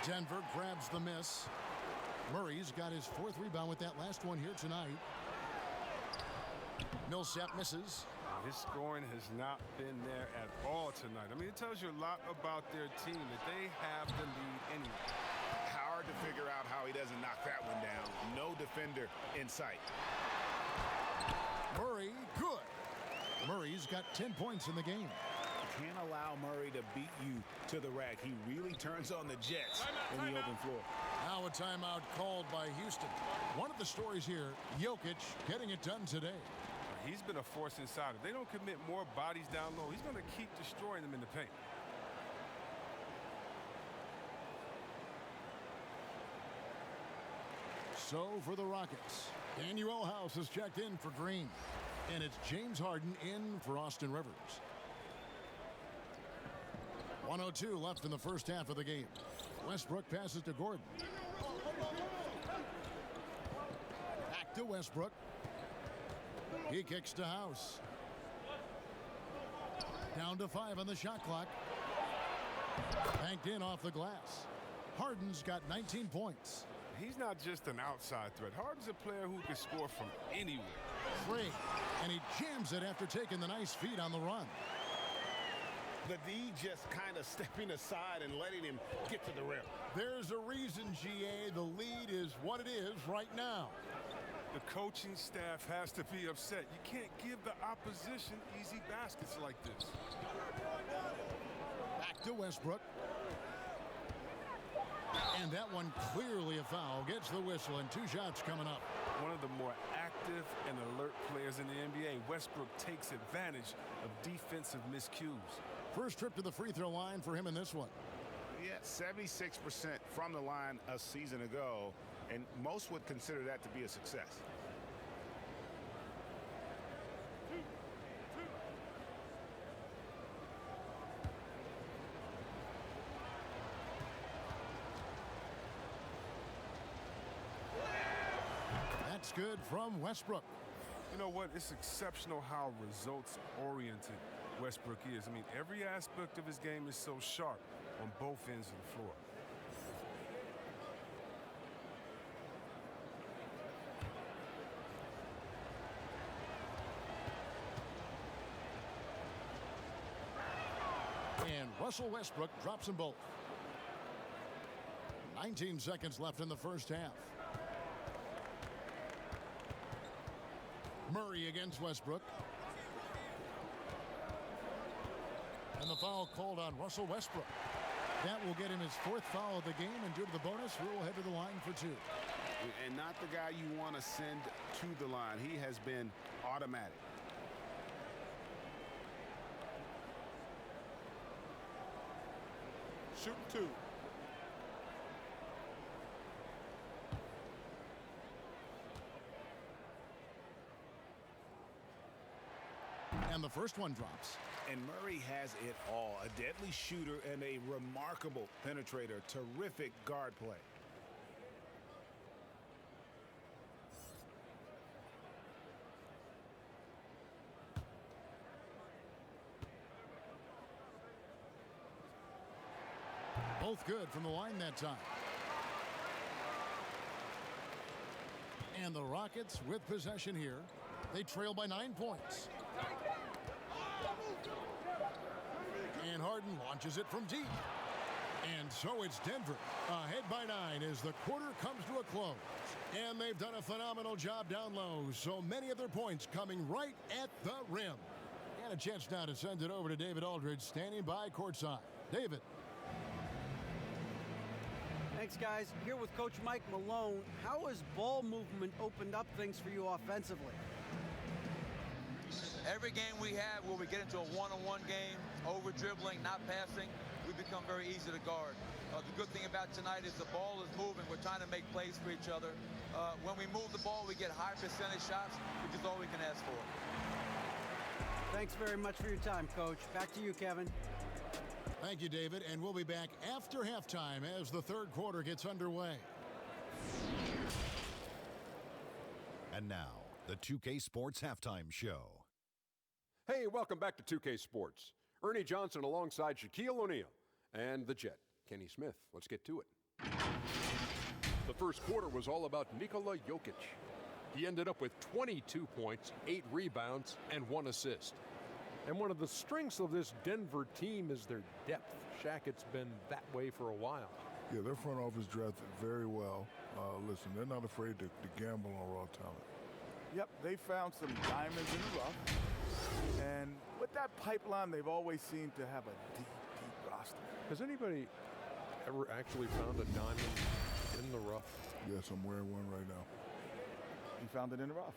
Denver grabs the miss. Murray's got his 4th rebound with that last one here tonight. Millsap misses. His scoring has not been there at all tonight. I mean, it tells you a lot about their team that they have the lead anyway. Hard to figure out how he doesn't knock that one down. No defender in sight. Murray, good. Murray's got 10 points in the game. Can't allow Murray to beat you to the rack. He really turns on the Jets in the open floor. Now a timeout called by Houston. One of the stories here, Jokic getting it done today. He's been a force inside. If they don't commit more bodies down low, he's going to keep destroying them in the paint. So for the Rockets, Daniel House has checked in for Green. And it's James Harden in for Austin Rivers. 1:02 left in the first half of the game. Westbrook passes to Gordon. Back to Westbrook. He kicks to House. Down to 5 on the shot clock. Banked in off the glass. Harden's got 19 points. He's not just an outside threat. Harden's a player who can score from anywhere. Great. And he jams it after taking the nice feed on the run. The D just kind of stepping aside and letting him get to the rim. There's a reason, GA, the lead is what it is right now. The coaching staff has to be upset. You can't give the opposition easy baskets like this. Back to Westbrook. And that one clearly a foul. Gets the whistle and 2 shots coming up. One of the more active and alert players in the NBA, Westbrook takes advantage of defensive miscues. First trip to the free throw line for him in this one. Yeah, 76% from the line a season ago, and most would consider that to be a success. That's good from Westbrook. You know what? It's exceptional how results-oriented Westbrook is. I mean, every aspect of his game is so sharp on both ends of the floor. And Russell Westbrook drops them both. 19 seconds left in the first half. Murray against Westbrook. And the foul called on Russell Westbrook. That will get him his 4th foul of the game, and due to the bonus, we'll head to the line for 2. And not the guy you want to send to the line. He has been automatic. Shooting 2. And the first one drops. And Murray has it all. A deadly shooter and a remarkable penetrator. Terrific guard play. Both good from the line that time. And the Rockets with possession here. They trail by 9 points. And Harden launches it from deep. And so it's Denver ahead by 9 as the quarter comes to a close. And they've done a phenomenal job down low. So many of their points coming right at the rim. And a chance now to send it over to David Aldridge standing by courtside. David. Thanks, guys. Here with Coach Mike Malone. How has ball movement opened up things for you offensively? Every game we have where we get into a one-on-one game, over-dribbling, not passing, we become very easy to guard. The good thing about tonight is the ball is moving. We're trying to make plays for each other. When we move the ball, we get high percentage shots, which is all we can ask for. Thanks very much for your time, Coach. Back to you, Kevin. Thank you, David, and we'll be back after halftime as the third quarter gets underway. And now, the 2K Sports Halftime Show. Hey, welcome back to 2K Sports. Ernie Johnson alongside Shaquille O'Neal and the Jet, Kenny Smith. Let's get to it. The first quarter was all about Nikola Jokic. He ended up with 22 points, 8 rebounds, and 1 assist. And one of the strengths of this Denver team is their depth. Shaq, it's been that way for a while. Yeah, their front office drafted very well. Listen, they're not afraid to gamble on raw talent. Yep, they found some diamonds in the rough. And with that pipeline, they've always seemed to have a deep, deep roster. Has anybody ever actually found a diamond in the rough? Yes, I'm wearing one right now. You found it in the rough.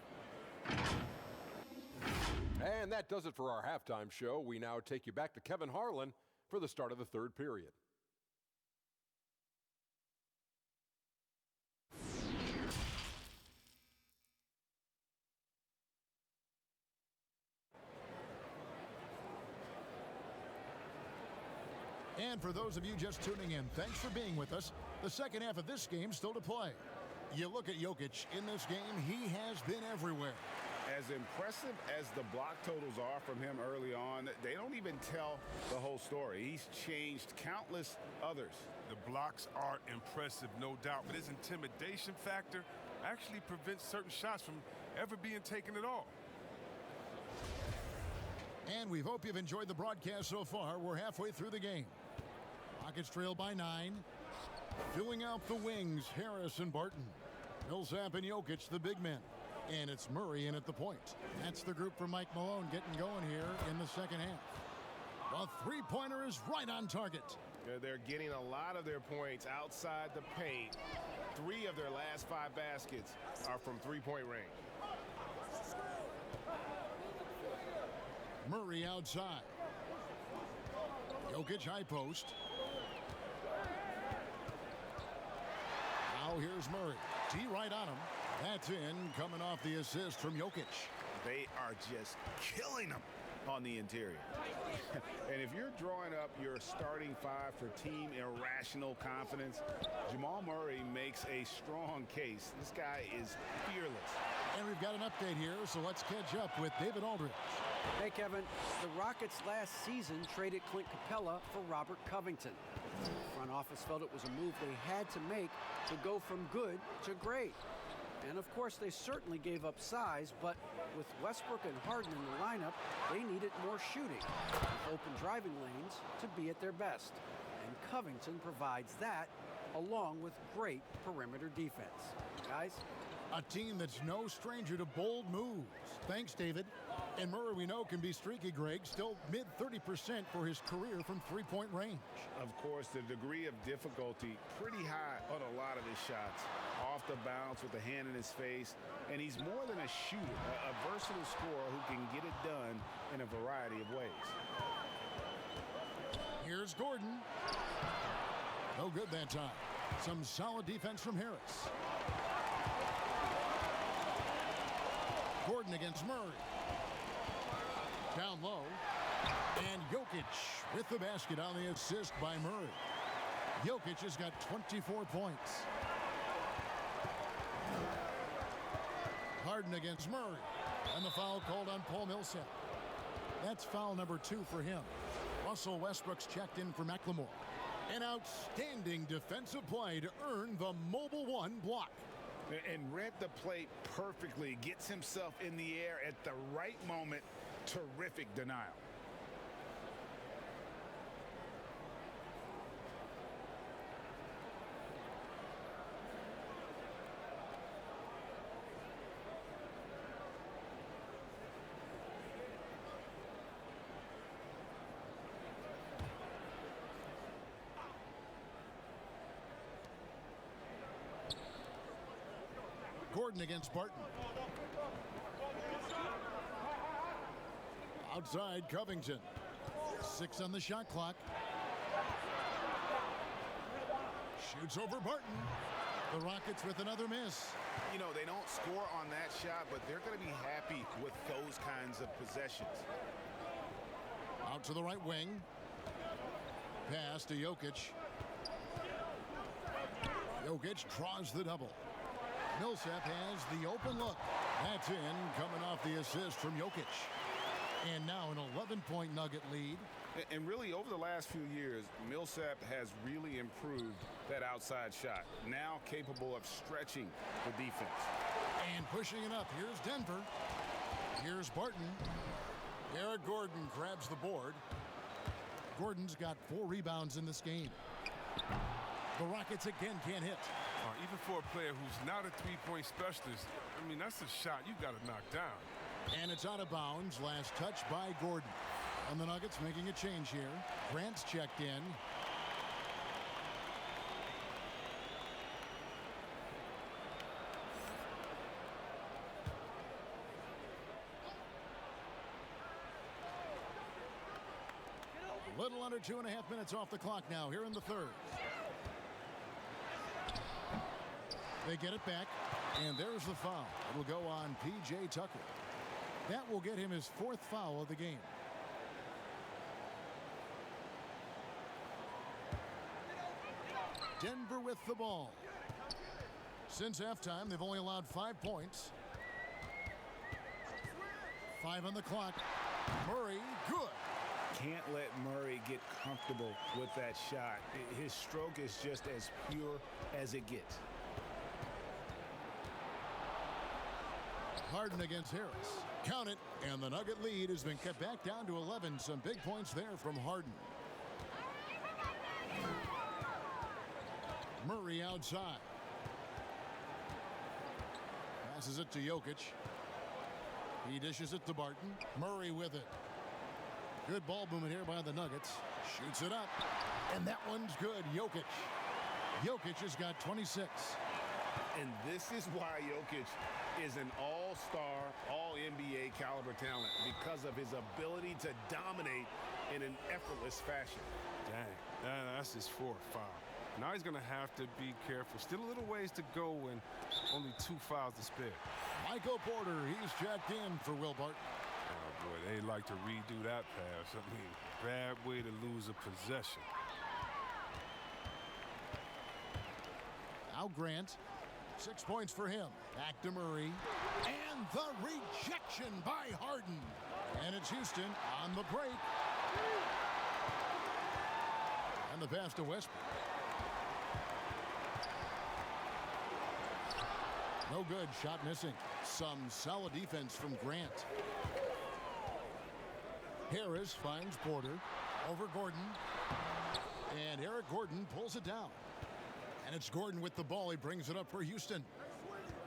And that does it for our halftime show. We now take you back to Kevin Harlan for the start of the third period. And for those of you just tuning in, thanks for being with us. The second half of this game still to play. You look at Jokic in this game, he has been everywhere. As impressive as the block totals are from him early on, they don't even tell the whole story. He's changed countless others. The blocks are impressive, no doubt, but his intimidation factor actually prevents certain shots from ever being taken at all. And we hope you've enjoyed the broadcast so far. We're halfway through the game. Rockets trail by 9. Filling out the wings, Harris and Barton. Millsap and Jokic, the big men. And it's Murray in at the point. That's the group for Mike Malone getting going here in the second half. The three-pointer is right on target. They're getting a lot of their points outside the paint. 3 of their last 5 baskets are from three-point range. Murray outside. Jokic high post. Now here's Murray. T right on him. That's in, coming off the assist from Jokic. They are just killing them on the interior. And if you're drawing up your starting 5 for team irrational confidence, Jamal Murray makes a strong case. This guy is fearless. And we've got an update here, so let's catch up with David Aldridge. Hey, Kevin. The Rockets last season traded Clint Capella for Robert Covington. The front office felt it was a move they had to make to go from good to great. And of course, they certainly gave up size, but with Westbrook and Harden in the lineup, they needed more shooting, with open driving lanes to be at their best. And Covington provides that, along with great perimeter defense. Guys? A team that's no stranger to bold moves. Thanks, David. And Murray, we know, can be streaky, Greg. Still mid-30% for his career from three-point range. Of course, the degree of difficulty pretty high on a lot of his shots. Off the bounce with a hand in his face. And he's more than a shooter, a versatile scorer who can get it done in a variety of ways. Here's Gordon. No good that time. Some solid defense from Harris. Gordon against Murray. Down low. And Jokic with the basket on the assist by Murray. Jokic has got 24 points. Harden against Murray. And the foul called on Paul Millsap. That's foul number 2 for him. Russell Westbrook's checked in for McLemore. An outstanding defensive play to earn the Mobile One block. And read the play perfectly. Gets himself in the air at the right moment. Terrific denial. Gordon against Barton. Outside Covington. 6 on the shot clock. Shoots over Barton. The Rockets with another miss. You know, they don't score on that shot, but they're going to be happy with those kinds of possessions. Out to the right wing. Pass to Jokic. Jokic draws the double. Millsap has the open look. That's in, coming off the assist from Jokic. And now an 11-point Nugget lead. And really, over the last few years, Millsap has really improved that outside shot. Now capable of stretching the defense. And pushing it up. Here's Denver. Here's Barton. Eric Gordon grabs the board. Gordon's got 4 rebounds in this game. The Rockets again can't hit. Even for a player who's not a three-point specialist, I mean, that's a shot you got to knock down. And it's out of bounds. Last touch by Gordon. And the Nuggets making a change here. Grant's checked in. A little under 2.5 minutes off the clock now here in the third. They get it back, and there's the foul. It'll go on P.J. Tucker. That will get him his 4th foul of the game. Denver with the ball. Since halftime, they've only allowed 5 points. 5 on the clock. Murray, good. Can't let Murray get comfortable with that shot. His stroke is just as pure as it gets. Harden against Harris. Count it, and the Nugget lead has been cut back down to 11. Some big points there from Harden. Murray outside. Passes it to Jokic. He dishes it to Barton. Murray with it. Good ball movement here by the Nuggets. Shoots it up. And that one's good. Jokic. Jokic has got 26. And this is why Jokic is an all-star, all-NBA caliber talent, because of his ability to dominate in an effortless fashion. Dang, that's his 4th foul. Now he's going to have to be careful. Still a little ways to go and only 2 fouls to spare. Michael Porter, he's checked in for Will Barton. Oh, boy, they like to redo that pass. I mean, bad way to lose a possession. Now Grant. 6 points for him. Back to Murray. And the rejection by Harden. And it's Houston on the break. And the pass to Westbrook. No good. Shot missing. Some solid defense from Grant. Harris finds Porter. Over Gordon. And Eric Gordon pulls it down. And it's Gordon with the ball. He brings it up for Houston.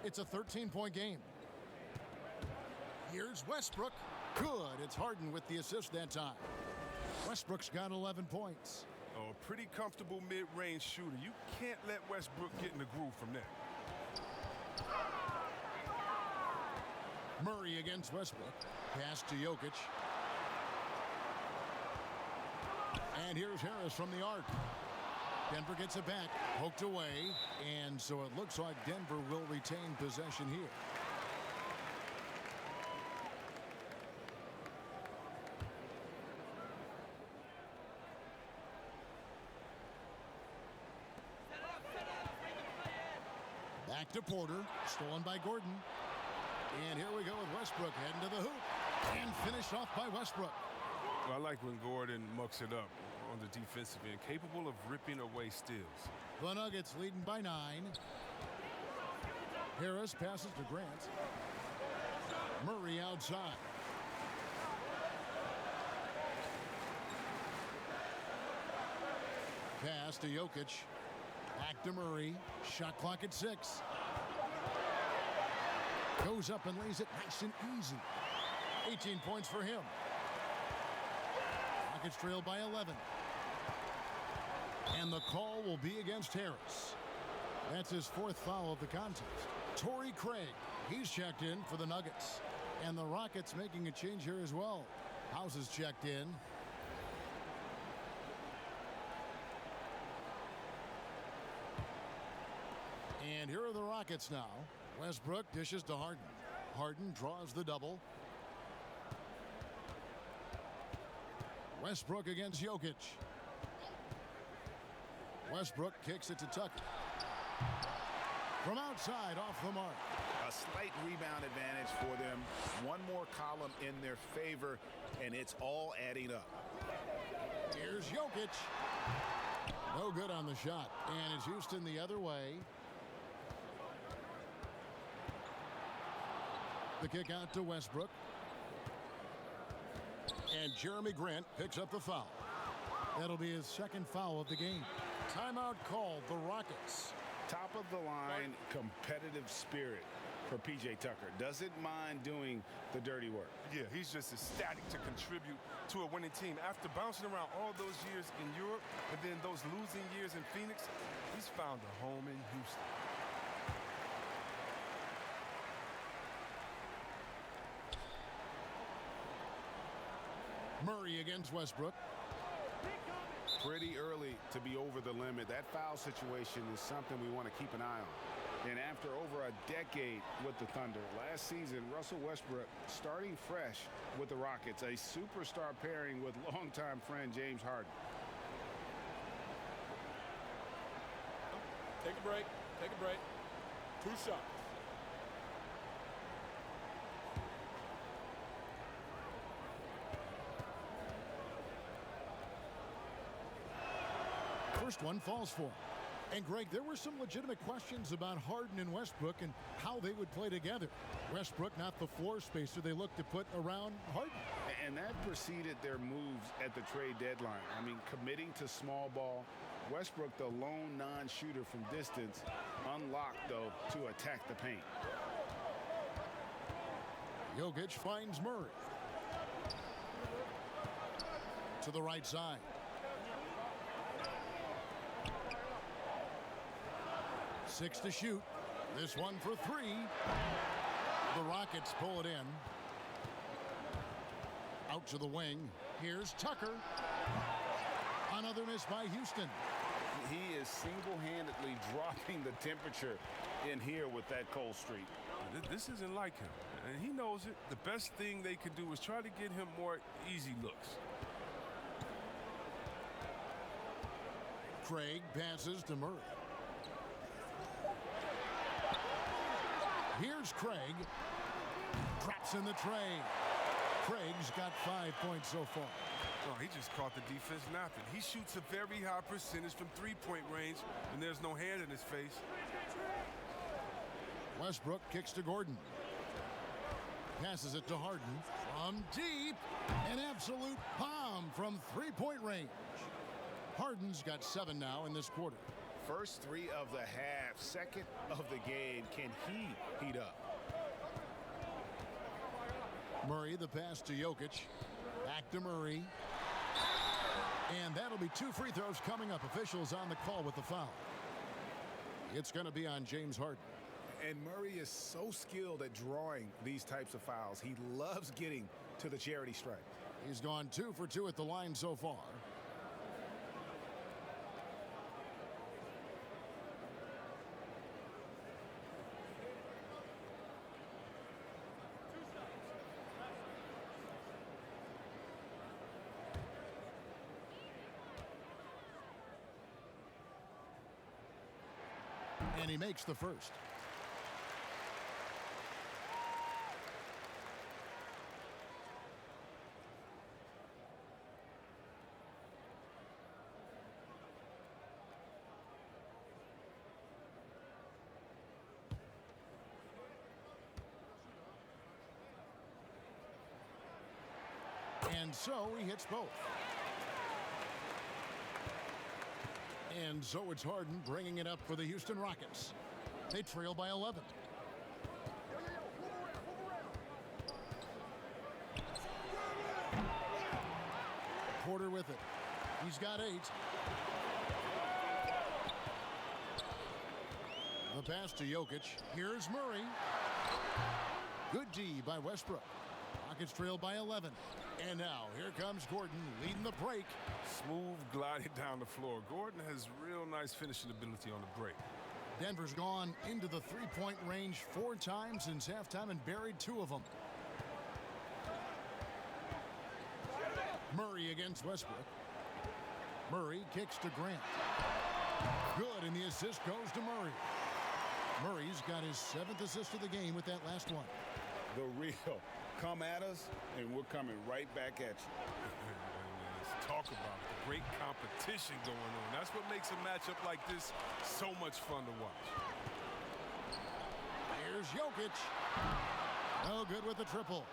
It's a 13-point game. Here's Westbrook. Good. It's Harden with the assist that time. Westbrook's got 11 points. Oh, a pretty comfortable mid-range shooter. You can't let Westbrook get in the groove from there. Murray against Westbrook. Pass to Jokic. And here's Harris from the arc. Denver gets it back, poked away, and so it looks like Denver will retain possession here. Back to Porter, stolen by Gordon. And here we go with Westbrook heading to the hoop. And finished off by Westbrook. Well, I like when Gordon mucks it up on the defensive end, capable of ripping away steals. The Nuggets leading by 9. Harris passes to Grant. Murray outside. Pass to Jokic. Back to Murray. Shot clock at 6. Goes up and lays it nice and easy. 18 points for him. Rockets trail by 11. And the call will be against Harris. That's his 4th foul of the contest. Torrey Craig, he's checked in for the Nuggets. And the Rockets making a change here as well. House is checked in. And here are the Rockets now. Westbrook dishes to Harden. Harden draws the double. Westbrook against Jokic. Westbrook kicks it to Tucker. From outside, off the mark. A slight rebound advantage for them. One more column in their favor, and it's all adding up. Here's Jokic. No good on the shot. And it's Houston the other way. The kick out to Westbrook. And Jeremy Grant picks up the foul. That'll be his 2nd foul of the game. Timeout called, the Rockets. Top of the line, competitive spirit for P.J. Tucker. Doesn't mind doing the dirty work. Yeah, he's just ecstatic to contribute to a winning team. After bouncing around all those years in Europe and then those losing years in Phoenix, he's found a home in Houston. Murray against Westbrook. Pretty early to be over the limit. That foul situation is something we want to keep an eye on. And after over a decade with the Thunder, last season, Russell Westbrook starting fresh with the Rockets, a superstar pairing with longtime friend James Harden. Take a break. Take a break. 2 shots. First one falls for him. And Greg, there were some legitimate questions about Harden and Westbrook and how they would play together. Westbrook not the floor spacer they looked to put around Harden. And that preceded their moves at the trade deadline. I mean, committing to small ball. Westbrook, the lone non-shooter from distance, unlocked, though, to attack the paint. Jokic finds Murray. To the right side. Six to shoot. This one for 3. The Rockets pull it in. Out to the wing. Here's Tucker. Another miss by Houston. He is single-handedly dropping the temperature in here with that cold streak. This isn't like him, and he knows it. The best thing they could do is try to get him more easy looks. Craig passes to Murray. Here's Craig. Drops in the tray. Craig's got 5 points so far. Oh, he just caught the defense napping. He shoots a very high percentage from three-point range, and there's no hand in his face. Westbrook kicks to Gordon. Passes it to Harden. From deep. An absolute bomb from three-point range. Harden's got 7 now in this quarter. First 3 of the half, second of the game. Can he heat up? Murray, the pass to Jokic. Back to Murray. And that'll be 2 free throws coming up. Officials on the call with the foul. It's going to be on James Harden. And Murray is so skilled at drawing these types of fouls. He loves getting to the charity stripe. He's gone 2 for 2 at the line so far. And he makes the first. And so he hits both. And so it's Harden bringing it up for the Houston Rockets. They trail by 11. Porter with it. He's got 8. The pass to Jokic. Here's Murray. Good D by Westbrook. Rockets trail by 11. And now, here comes Gordon leading the break. Smooth gliding down the floor. Gordon has real nice finishing ability on the break. Denver's gone into the three-point range 4 times since halftime and buried 2 of them. Murray against Westbrook. Murray kicks to Grant. Good, and the assist goes to Murray. Murray's got his 7th assist of the game with that last one. The real. Come at us, and we're coming right back at you. Let's talk about it. Great competition going on. That's what makes a matchup like this so much fun to watch. Here's Jokic. No good with the triple.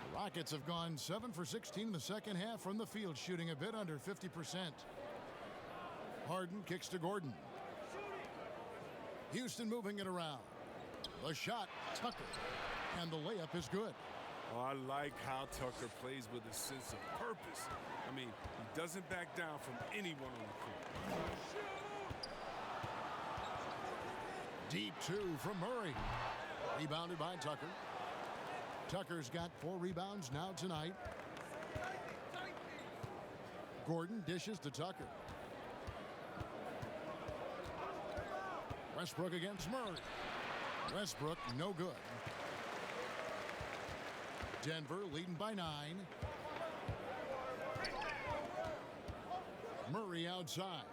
The Rockets have gone 7 for 16 in the second half from the field, shooting a bit under 50%. Harden kicks to Gordon. Houston moving it around. The shot, Tucker. And the layup is good. Oh, I like how Tucker plays with a sense of purpose. I mean, he doesn't back down from anyone on the court. Deep 2 from Murray. Rebounded by Tucker. Tucker's got 4 rebounds now tonight. Gordon dishes to Tucker. Westbrook against Murray. Westbrook, no good. Denver leading by 9. Murray outside.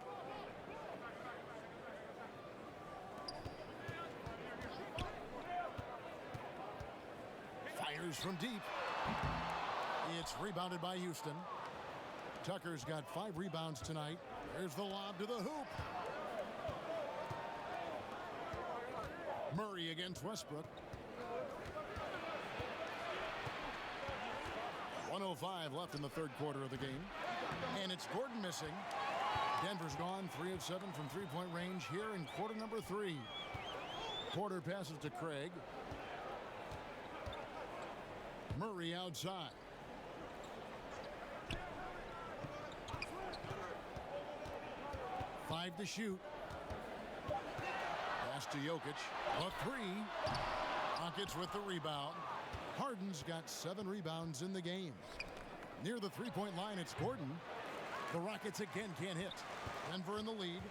Fires from deep. It's rebounded by Houston. Tucker's got 5 rebounds tonight. There's the lob to the hoop. Murray against Westbrook. 1:05 left in the third quarter of the game. And it's Gordon missing. Denver's gone 3 of 7 from three-point range here in quarter number 3. Porter passes to Craig. Murray outside. Five to shoot. Pass to Jokic. A 3. Rockets with the rebound. Harden's got 7 rebounds in the game. Near the three-point line, it's Gordon. The Rockets again can't hit. Denver in the lead.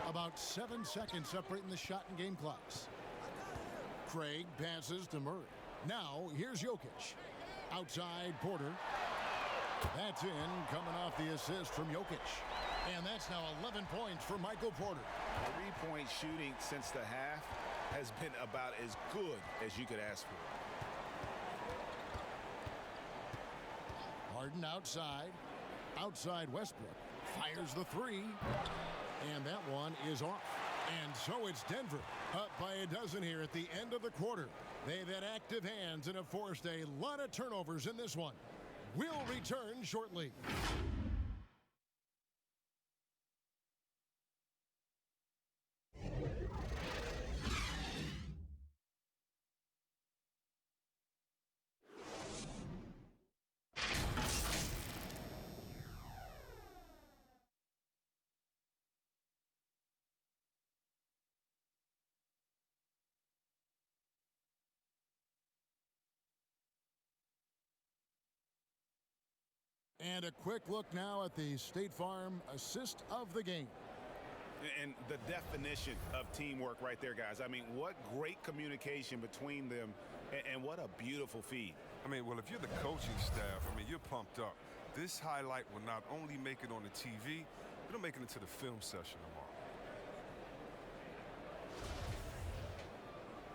About 7 seconds separating the shot and game clocks. Craig passes to Murray. Now, here's Jokic. Outside, Porter. That's in, coming off the assist from Jokic. And that's now 11 points for Michael Porter. 3-point shooting since the half has been about as good as you could ask for. Harden outside. Outside Westbrook. Fires the 3. And that one is off. And so it's Denver up by a dozen here at the end of the quarter. They've had active hands and have forced a lot of turnovers in this one. We'll return shortly. And a quick look now at the State Farm assist of the game. And the definition of teamwork right there, guys. I mean, what great communication between them, and what a beautiful feed. I mean, well, if you're the coaching staff, I mean, you're pumped up. This highlight will not only make it on the TV, it'll make it into the film session tomorrow.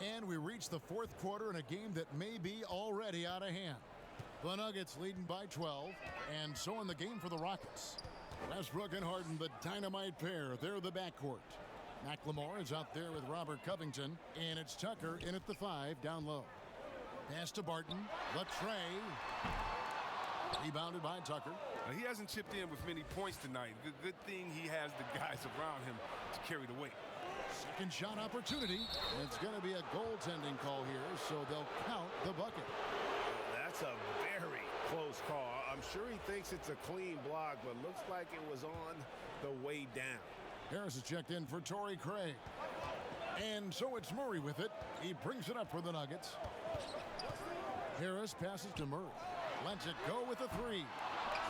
And we reach the fourth quarter in a game that may be already out of hand. The Nuggets leading by 12, and so in the game for the Rockets. Westbrook and Harden, the dynamite pair. They're the backcourt. McLemore is out there with Robert Covington, and it's Tucker in at the 5 down low. Pass to Barton. The tray. Rebounded by Tucker. Now, he hasn't chipped in with many points tonight. Good thing he has the guys around him to carry the weight. Second shot opportunity. It's going to be a goaltending call here, so they'll count the bucket. That's a very close call. I'm sure he thinks it's a clean block, but looks like it was on the way down. Harris is checked in for Torrey Craig. And so it's Murray with it. He brings it up for the Nuggets. Harris passes to Murray. Lets it go with a 3.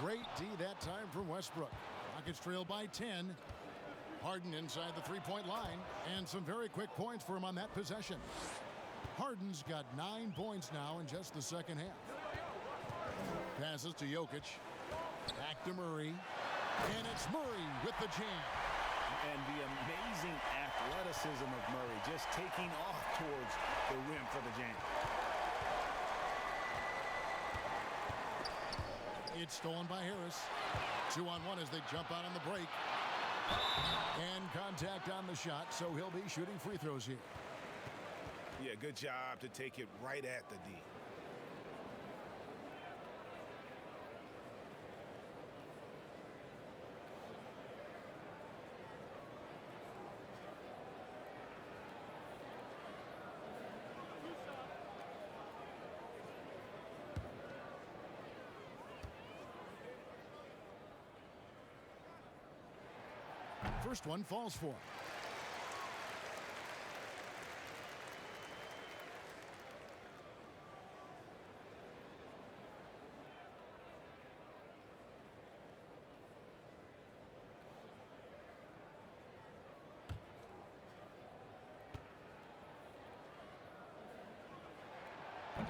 Great D that time from Westbrook. Rockets trail by 10. Harden inside the three-point line. And some very quick points for him on that possession. Harden's got 9 points now in just the second half. Passes to Jokic. Back to Murray. And it's Murray with the jam. And the amazing athleticism of Murray just taking off towards the rim for the jam. It's stolen by Harris. 2-on-1 as they jump out on the break. And contact on the shot, so he'll be shooting free throws here. Yeah, good job to take it right at the D. First one falls for him.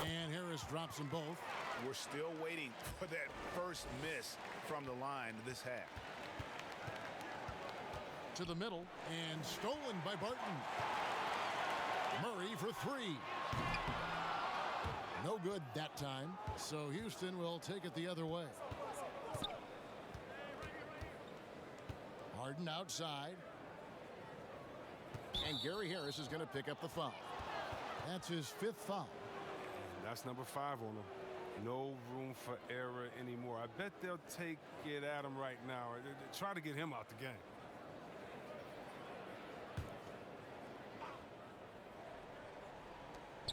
And Harris drops them both. We're still waiting for that first miss from the line this half. To the middle and stolen by Barton. Murray for 3. No good that time, so Houston will take it the other way. Harden outside. And Gary Harris is going to pick up the foul. That's his 5th foul. That's number 5 on him. No room for error anymore. I bet they'll take it at him right now. Try to get him out the game.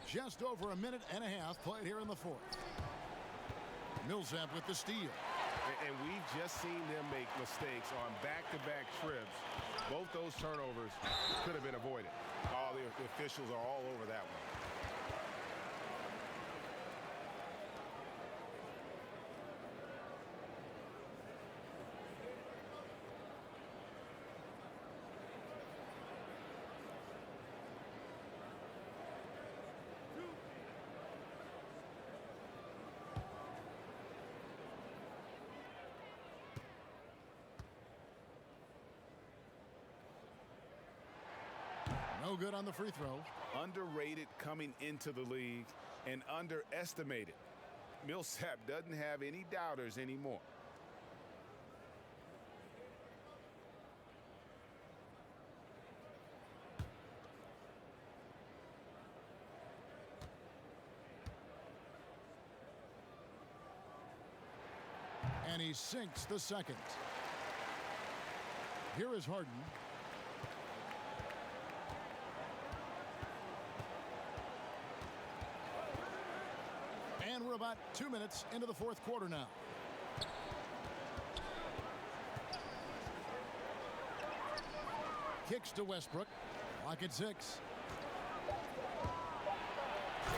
Just over a minute and a half played here in the 4th. Millsap with the steal. And we've just seen them make mistakes on back-to-back trips. Both those turnovers could have been avoided. All the officials are all over that one. No good on the free throw. Underrated coming into the league and underestimated. Millsap doesn't have any doubters anymore. And he sinks the second. Here is Harden. And we're about 2 minutes into the 4th quarter now. Kicks to Westbrook. Lock at 6.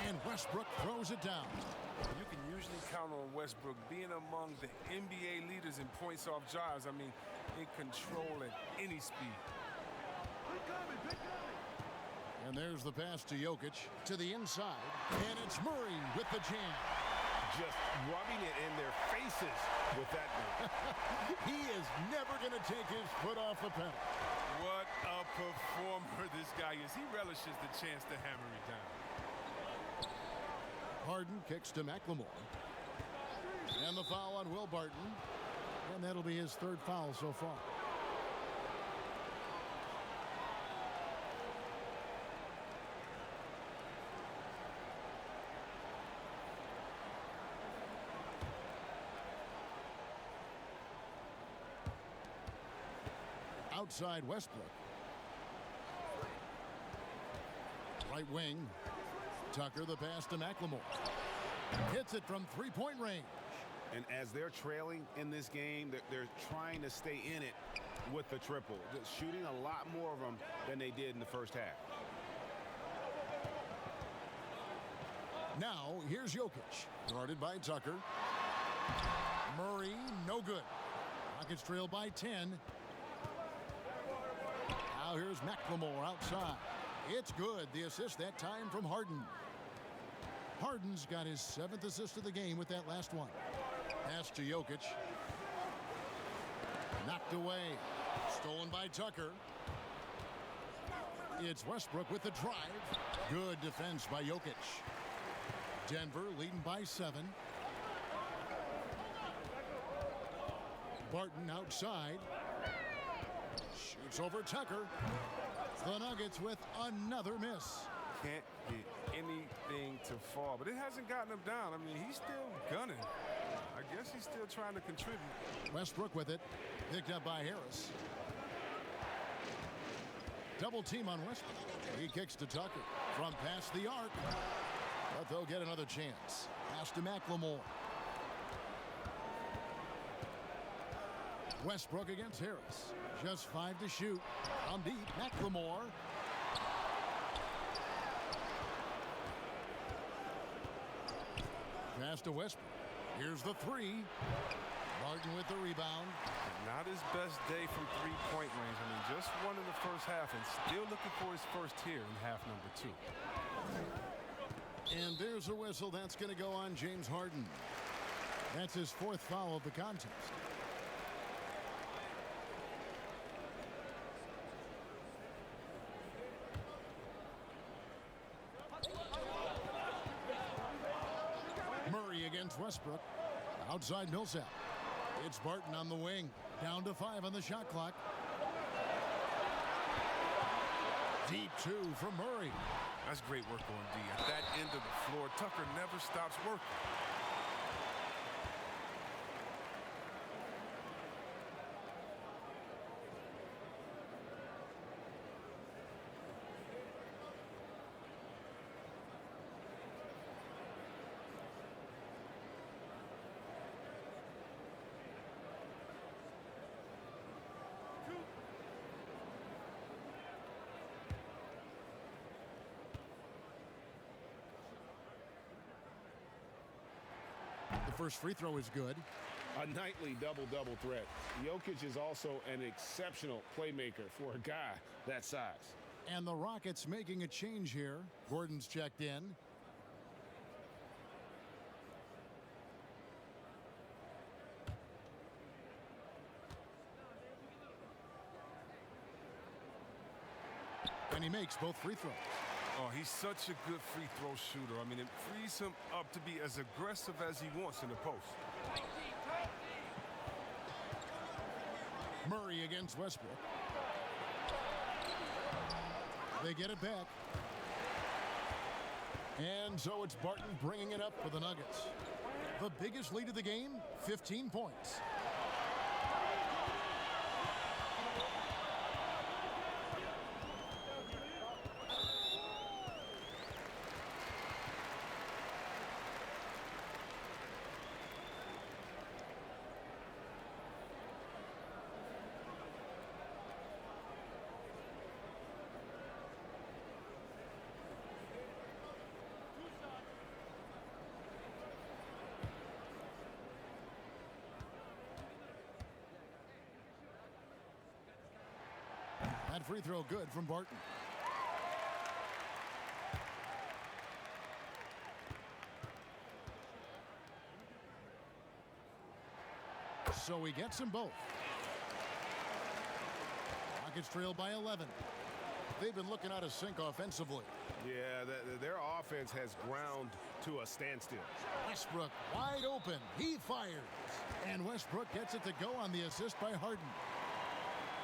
And Westbrook throws it down. You can usually count on Westbrook being among the NBA leaders in points off drives. I mean, in control at any speed. And there's the pass to Jokic to the inside. And it's Murray with the jam. just rubbing it in their faces with that dunk. He is never going to take his foot off the pedal. What a performer this guy is. He relishes the chance to hammer it down. Harden kicks to McLemore. And the foul on Will Barton. And that'll be his third foul so far. Outside Westbrook. Right wing. Tucker the pass to McLemore. Hits it from three-point range. And as they're trailing in this game, they're trying to stay in it with the triple. Just shooting a lot more of them than they did in the first half. Now, here's Jokic. Guarded by Tucker. Murray, no good. Rockets trail by 10. Now here's McLemore outside. It's good. The assist that time from Harden. Harden's got his 7th assist of the game with that last one. Pass to Jokic. Knocked away. Stolen by Tucker. It's Westbrook with the drive. Good defense by Jokic. Denver leading by 7. Barton outside. Shoots over Tucker. The Nuggets with another miss. Can't get anything to fall, but it hasn't gotten him down. I mean, he's still gunning. I guess he's still trying to contribute. Westbrook with it. Picked up by Harris. Double team on Westbrook. He kicks to Tucker from past the arc. But they'll get another chance. Pass to McLemore. Westbrook against Harris. Just 5 to shoot. From deep, McLemore. Pass to Westbrook. Here's the 3. Barton with the rebound. Not his best day from three-point range. I mean, just one in the first half and still looking for his first here in half number 2. And there's a whistle. That's going to go on James Harden. That's his 4th foul of the contest. Murray against Westbrook. Outside Millsap. It's Barton on the wing. Down to 5 on the shot clock. Deep 2 from Murray. That's great work on D. At that end of the floor, Tucker never stops working. The first free throw is good. A nightly double-double threat. Jokic is also an exceptional playmaker for a guy that size. And the Rockets making a change here. Gordon's checked in. And he makes both free throws. Oh, he's such a good free throw shooter. I mean, it frees him up to be as aggressive as he wants in the post. Murray against Westbrook. They get it back. And so it's Barton bringing it up for the Nuggets. The biggest lead of the game, 15 points. That free throw good from Barton. So he gets them both. Rockets trail by 11. They've been looking out of sync offensively. Yeah, their offense has ground to a standstill. Westbrook wide open. He fires. And Westbrook gets it to go on the assist by Harden.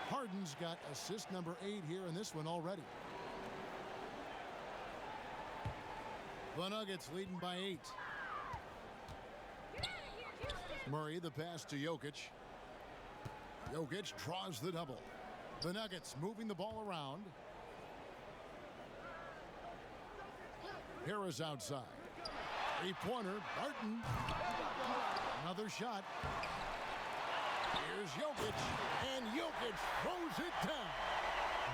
Harden's got assist number 8 here in this one already. The Nuggets leading by 8. Murray, the pass to Jokic. Jokic draws the double. The Nuggets moving the ball around. Harris outside. Three-pointer, Barton. Another shot. Here's Jokic, and Jokic throws it down.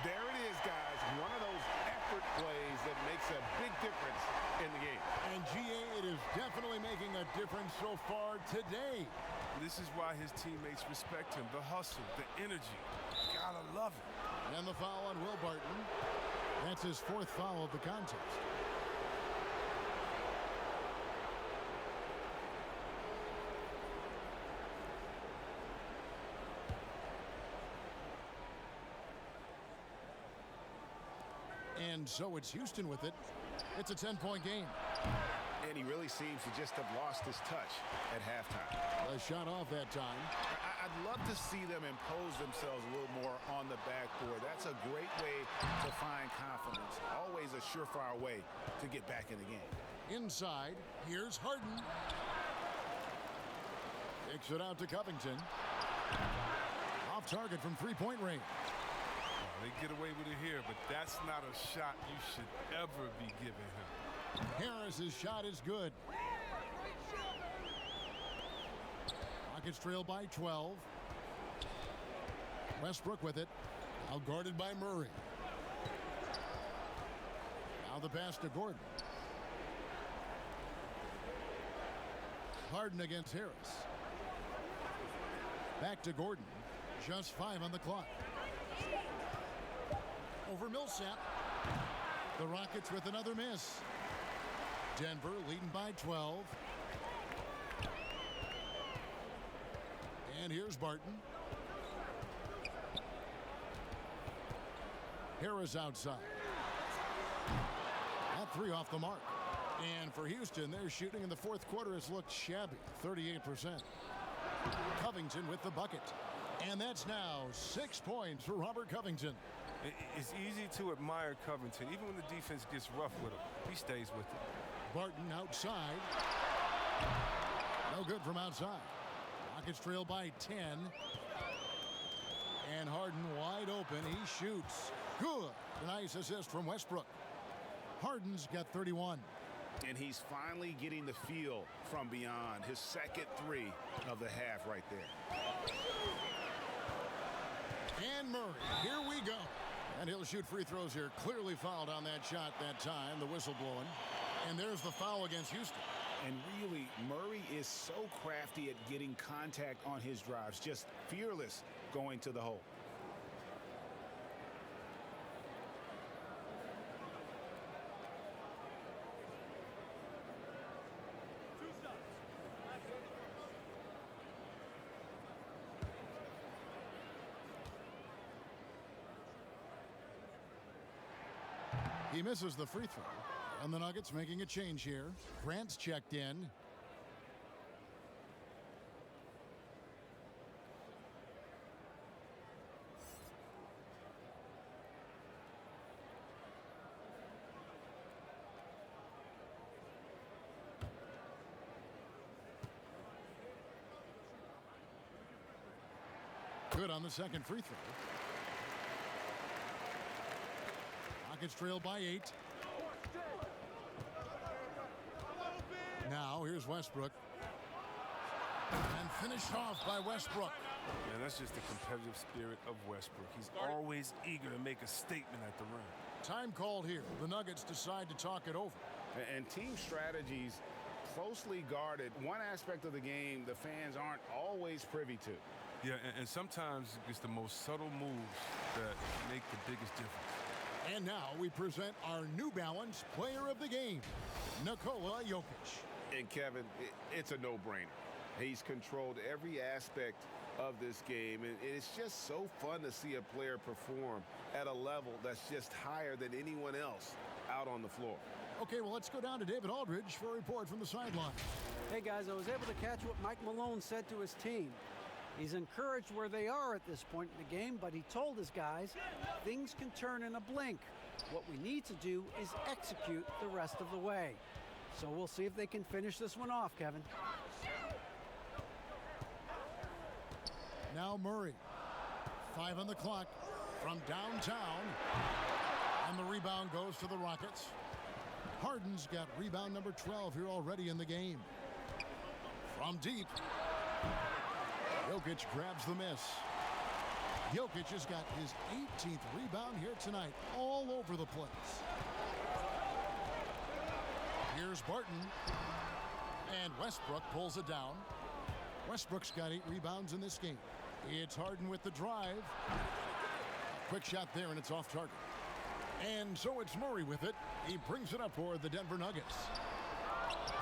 There it is, guys. One of those effort plays that makes a big difference in the game. And GA, it is definitely making a difference so far today. This is why his teammates respect him. The hustle, the energy. Gotta love it. And the foul on Will Barton. That's his 4th foul of the contest. And so it's Houston with it. It's a 10-point game. And he really seems to just have lost his touch at halftime. A shot off that time. I'd love to see them impose themselves a little more on the backboard. That's a great way to find confidence. Always a surefire way to get back in the game. Inside, here's Harden. Kicks it out to Covington. Off target from three-point range. They get away with it here, but that's not a shot you should ever be giving him. Harris's shot is good. Rockets trail by 12. Westbrook with it. Out guarded by Murray. Now the pass to Gordon. Harden against Harris. Back to Gordon. Just 5 on the clock. Over Millsap. The Rockets with another miss. Denver leading by 12. And here's Barton. Harris outside. That 3 off the mark. And for Houston, their shooting in the 4th quarter has looked shabby, 38%. Covington with the bucket. And that's now 6 points for Robert Covington. It's easy to admire Covington. Even when the defense gets rough with him, he stays with it. Barton outside. No good from outside. Rockets trail by 10. And Harden wide open. He shoots. Good. A nice assist from Westbrook. Harden's got 31. And he's finally getting the feel from beyond. His second 3 of the half right there. And Murray, here we go. And he'll shoot free throws here. Clearly fouled on that shot that time. The whistle blowing. And there's the foul against Houston. And really, Murray is so crafty at getting contact on his drives. Just fearless going to the hole. He misses the free throw. And the Nuggets making a change here. Grant's checked in. Good on the second free throw. Rockets trail by 8. Now here's Westbrook. And finished off by Westbrook. Yeah, that's just the competitive spirit of Westbrook. He's always eager to make a statement at the rim. Time called here. The Nuggets decide to talk it over. And team strategies closely guarded. One aspect of the game the fans aren't always privy to. Yeah, and sometimes it's the most subtle moves that make the biggest difference. And now we present our New Balance Player of the Game, Nikola Jokic. And Kevin, it's a no-brainer. He's controlled every aspect of this game, and it's just so fun to see a player perform at a level that's just higher than anyone else out on the floor. Okay, well, let's go down to David Aldridge for a report from the sideline. Hey, guys, I was able to catch what Mike Malone said to his team. He's encouraged where they are at this point in the game, but he told his guys things can turn in a blink. What we need to do is execute the rest of the way. So we'll see if they can finish this one off, Kevin. Now Murray. 5 on the clock from downtown. And the rebound goes to the Rockets. Harden's got rebound number 12 here already in the game. From deep. Jokic grabs the miss. Jokic has got his 18th rebound here tonight, all over the place. Here's Barton. And Westbrook pulls it down. Westbrook's got 8 rebounds in this game. It's Harden with the drive. Quick shot there, and it's off target. And so it's Murray with it. He brings it up for the Denver Nuggets.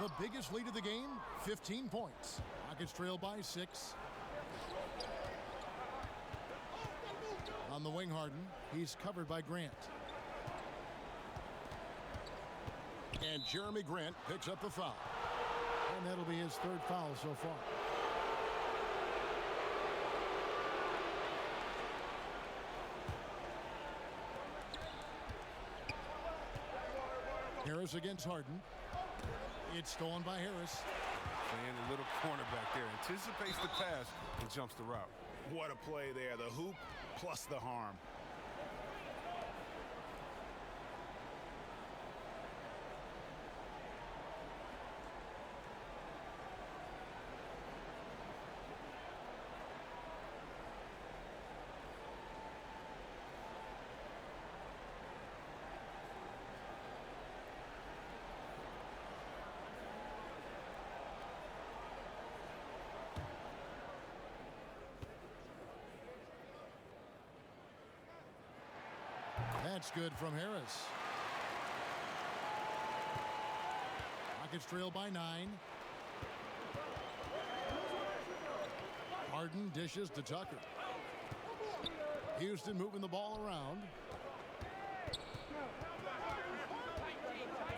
The biggest lead of the game, 15 points. Rockets trail by 6. On the wing, Harden. He's covered by Grant. And Jeremy Grant picks up the foul. And that'll be his 3rd foul so far. Harris against Harden. It's stolen by Harris. Playing a little cornerback there. Anticipates the pass and jumps the route. What a play there. The hoop plus the harm. That's good from Harris. Rockets trail by 9. Harden dishes to Tucker. Houston moving the ball around.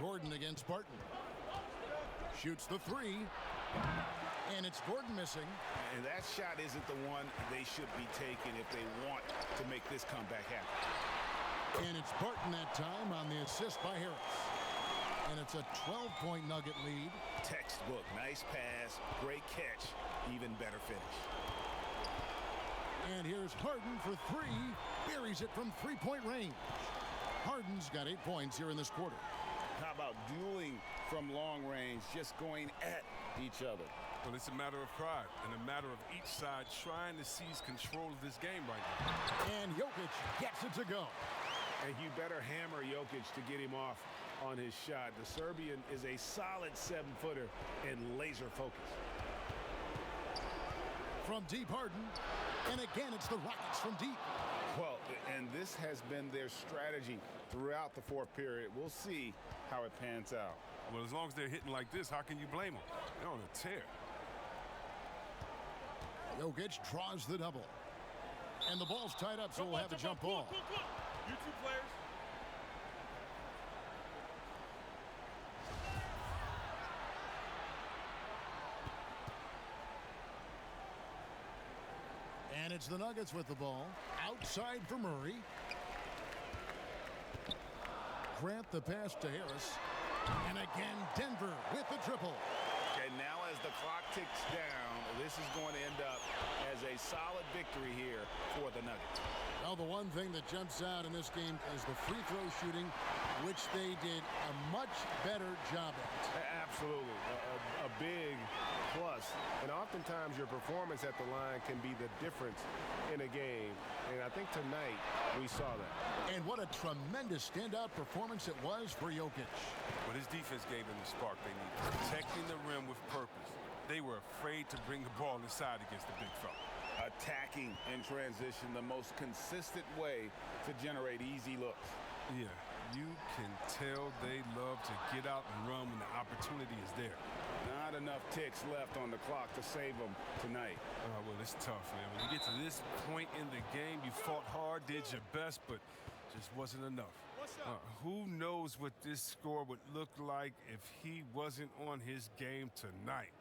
Gordon against Barton. Shoots the 3. And it's Gordon missing. And that shot isn't the one they should be taking if they want to make this comeback happen. And it's Barton that time on the assist by Harris. And it's a 12-point Nugget lead. Textbook. Nice pass. Great catch. Even better finish. And here's Harden for 3. Buries it from 3-point range. Harden's got 8 points here in this quarter. How about dueling from long range, just going at each other? Well, it's a matter of pride and a matter of each side trying to seize control of this game right now. And Jokic gets it to go. And you better hammer Jokic to get him off on his shot. The Serbian is a solid 7-footer and laser focused. From deep, Harden. And again, it's the Rockets from deep. Well, and this has been their strategy throughout the 4th period. We'll see how it pans out. Well, as long as they're hitting like this, how can you blame them? They're on a tear. Jokic draws the double. And the ball's tied up, so we'll have a jump ball. You 2 players. And it's the Nuggets with the ball. Outside for Murray. Grant the pass to Harris. And again, Denver with the triple. And now as the clock ticks down, this is going to end up as a solid victory here for the Nuggets. Well, the one thing that jumps out in this game is the free throw shooting, which they did a much better job at. Absolutely. A big plus. And oftentimes your performance at the line can be the difference in a game. And I think tonight we saw that. And what a tremendous standout performance it was for Jokic. But his defense gave them the spark they needed. Protecting the rim with purpose. They were afraid to bring the ball inside against the big fella. Attacking in transition, the most consistent way to generate easy looks. Yeah, You can tell they love to get out and run when the opportunity is there. Not enough ticks left on the clock to save them tonight. Well, it's tough, man. When you get to this point in the game, you fought hard, did your best, but just wasn't enough. Who knows what this score would look like if he wasn't on his game tonight?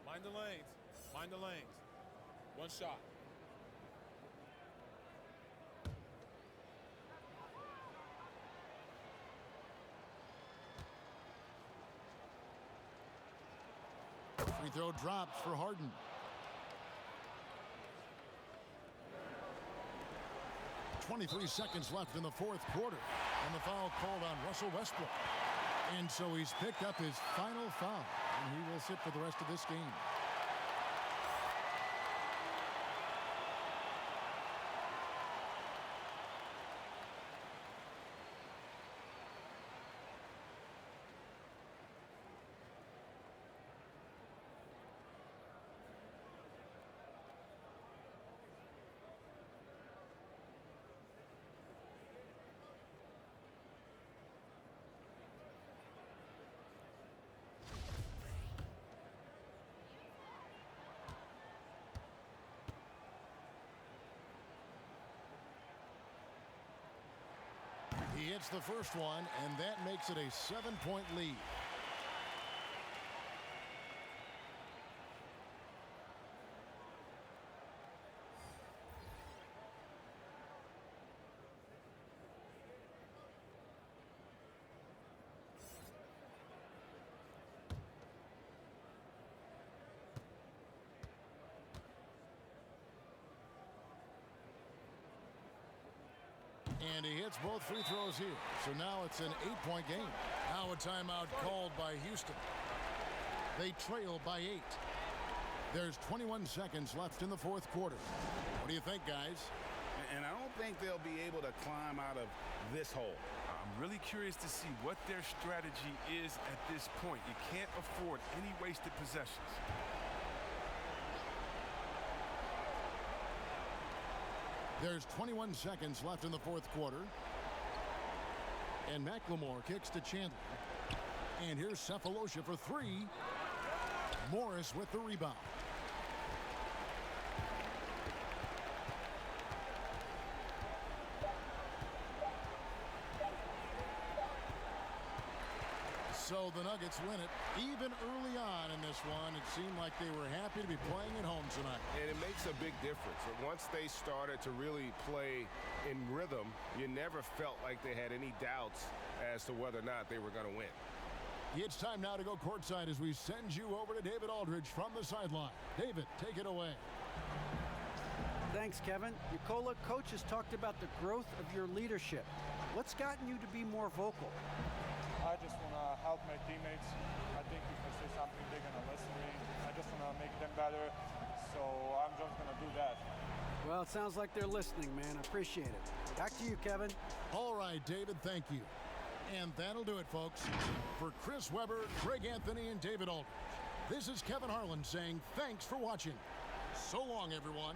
Mind the lanes. Mind the lanes. One shot. Free throw drops for Harden. .23 seconds left in the fourth quarter. And the foul called on Russell Westbrook. And so he's picked up his final foul. And he will sit for the rest of this game. He hits the first one, and that makes it a 7-point lead. And he hits both free throws here. So now it's an 8-point game. Now a timeout called by Houston. They trail by 8. There's 21 seconds left in the fourth quarter. What do you think, guys? And I don't think they'll be able to climb out of this hole. I'm really curious to see what their strategy is at this point. You can't afford any wasted possessions. There's 21 seconds left in the fourth quarter. And McLemore kicks to Chandler. And here's Cephalosha for three. Morris with the rebound. So the Nuggets win it. Even early on in this one, it seemed like they were happy to be playing at home tonight. And it makes a big difference. And once they started to really play in rhythm, you never felt like they had any doubts as to whether or not they were going to win. It's time now to go courtside as we send you over to David Aldridge from the sideline. David, take it away. Thanks, Kevin. Nicola, coach has talked about the growth of your leadership. What's gotten you to be more vocal? I just want to help my teammates. I think if I say something, they're going to listen to me. I just want to make them better, so I'm just going to do that. Well, it sounds like they're listening, man. I appreciate it. Back to you, Kevin. All right, David, thank you. And that'll do it, folks. For Chris Webber, Greg Anthony, and David Aldridge, this is Kevin Harlan saying thanks for watching. So long, everyone.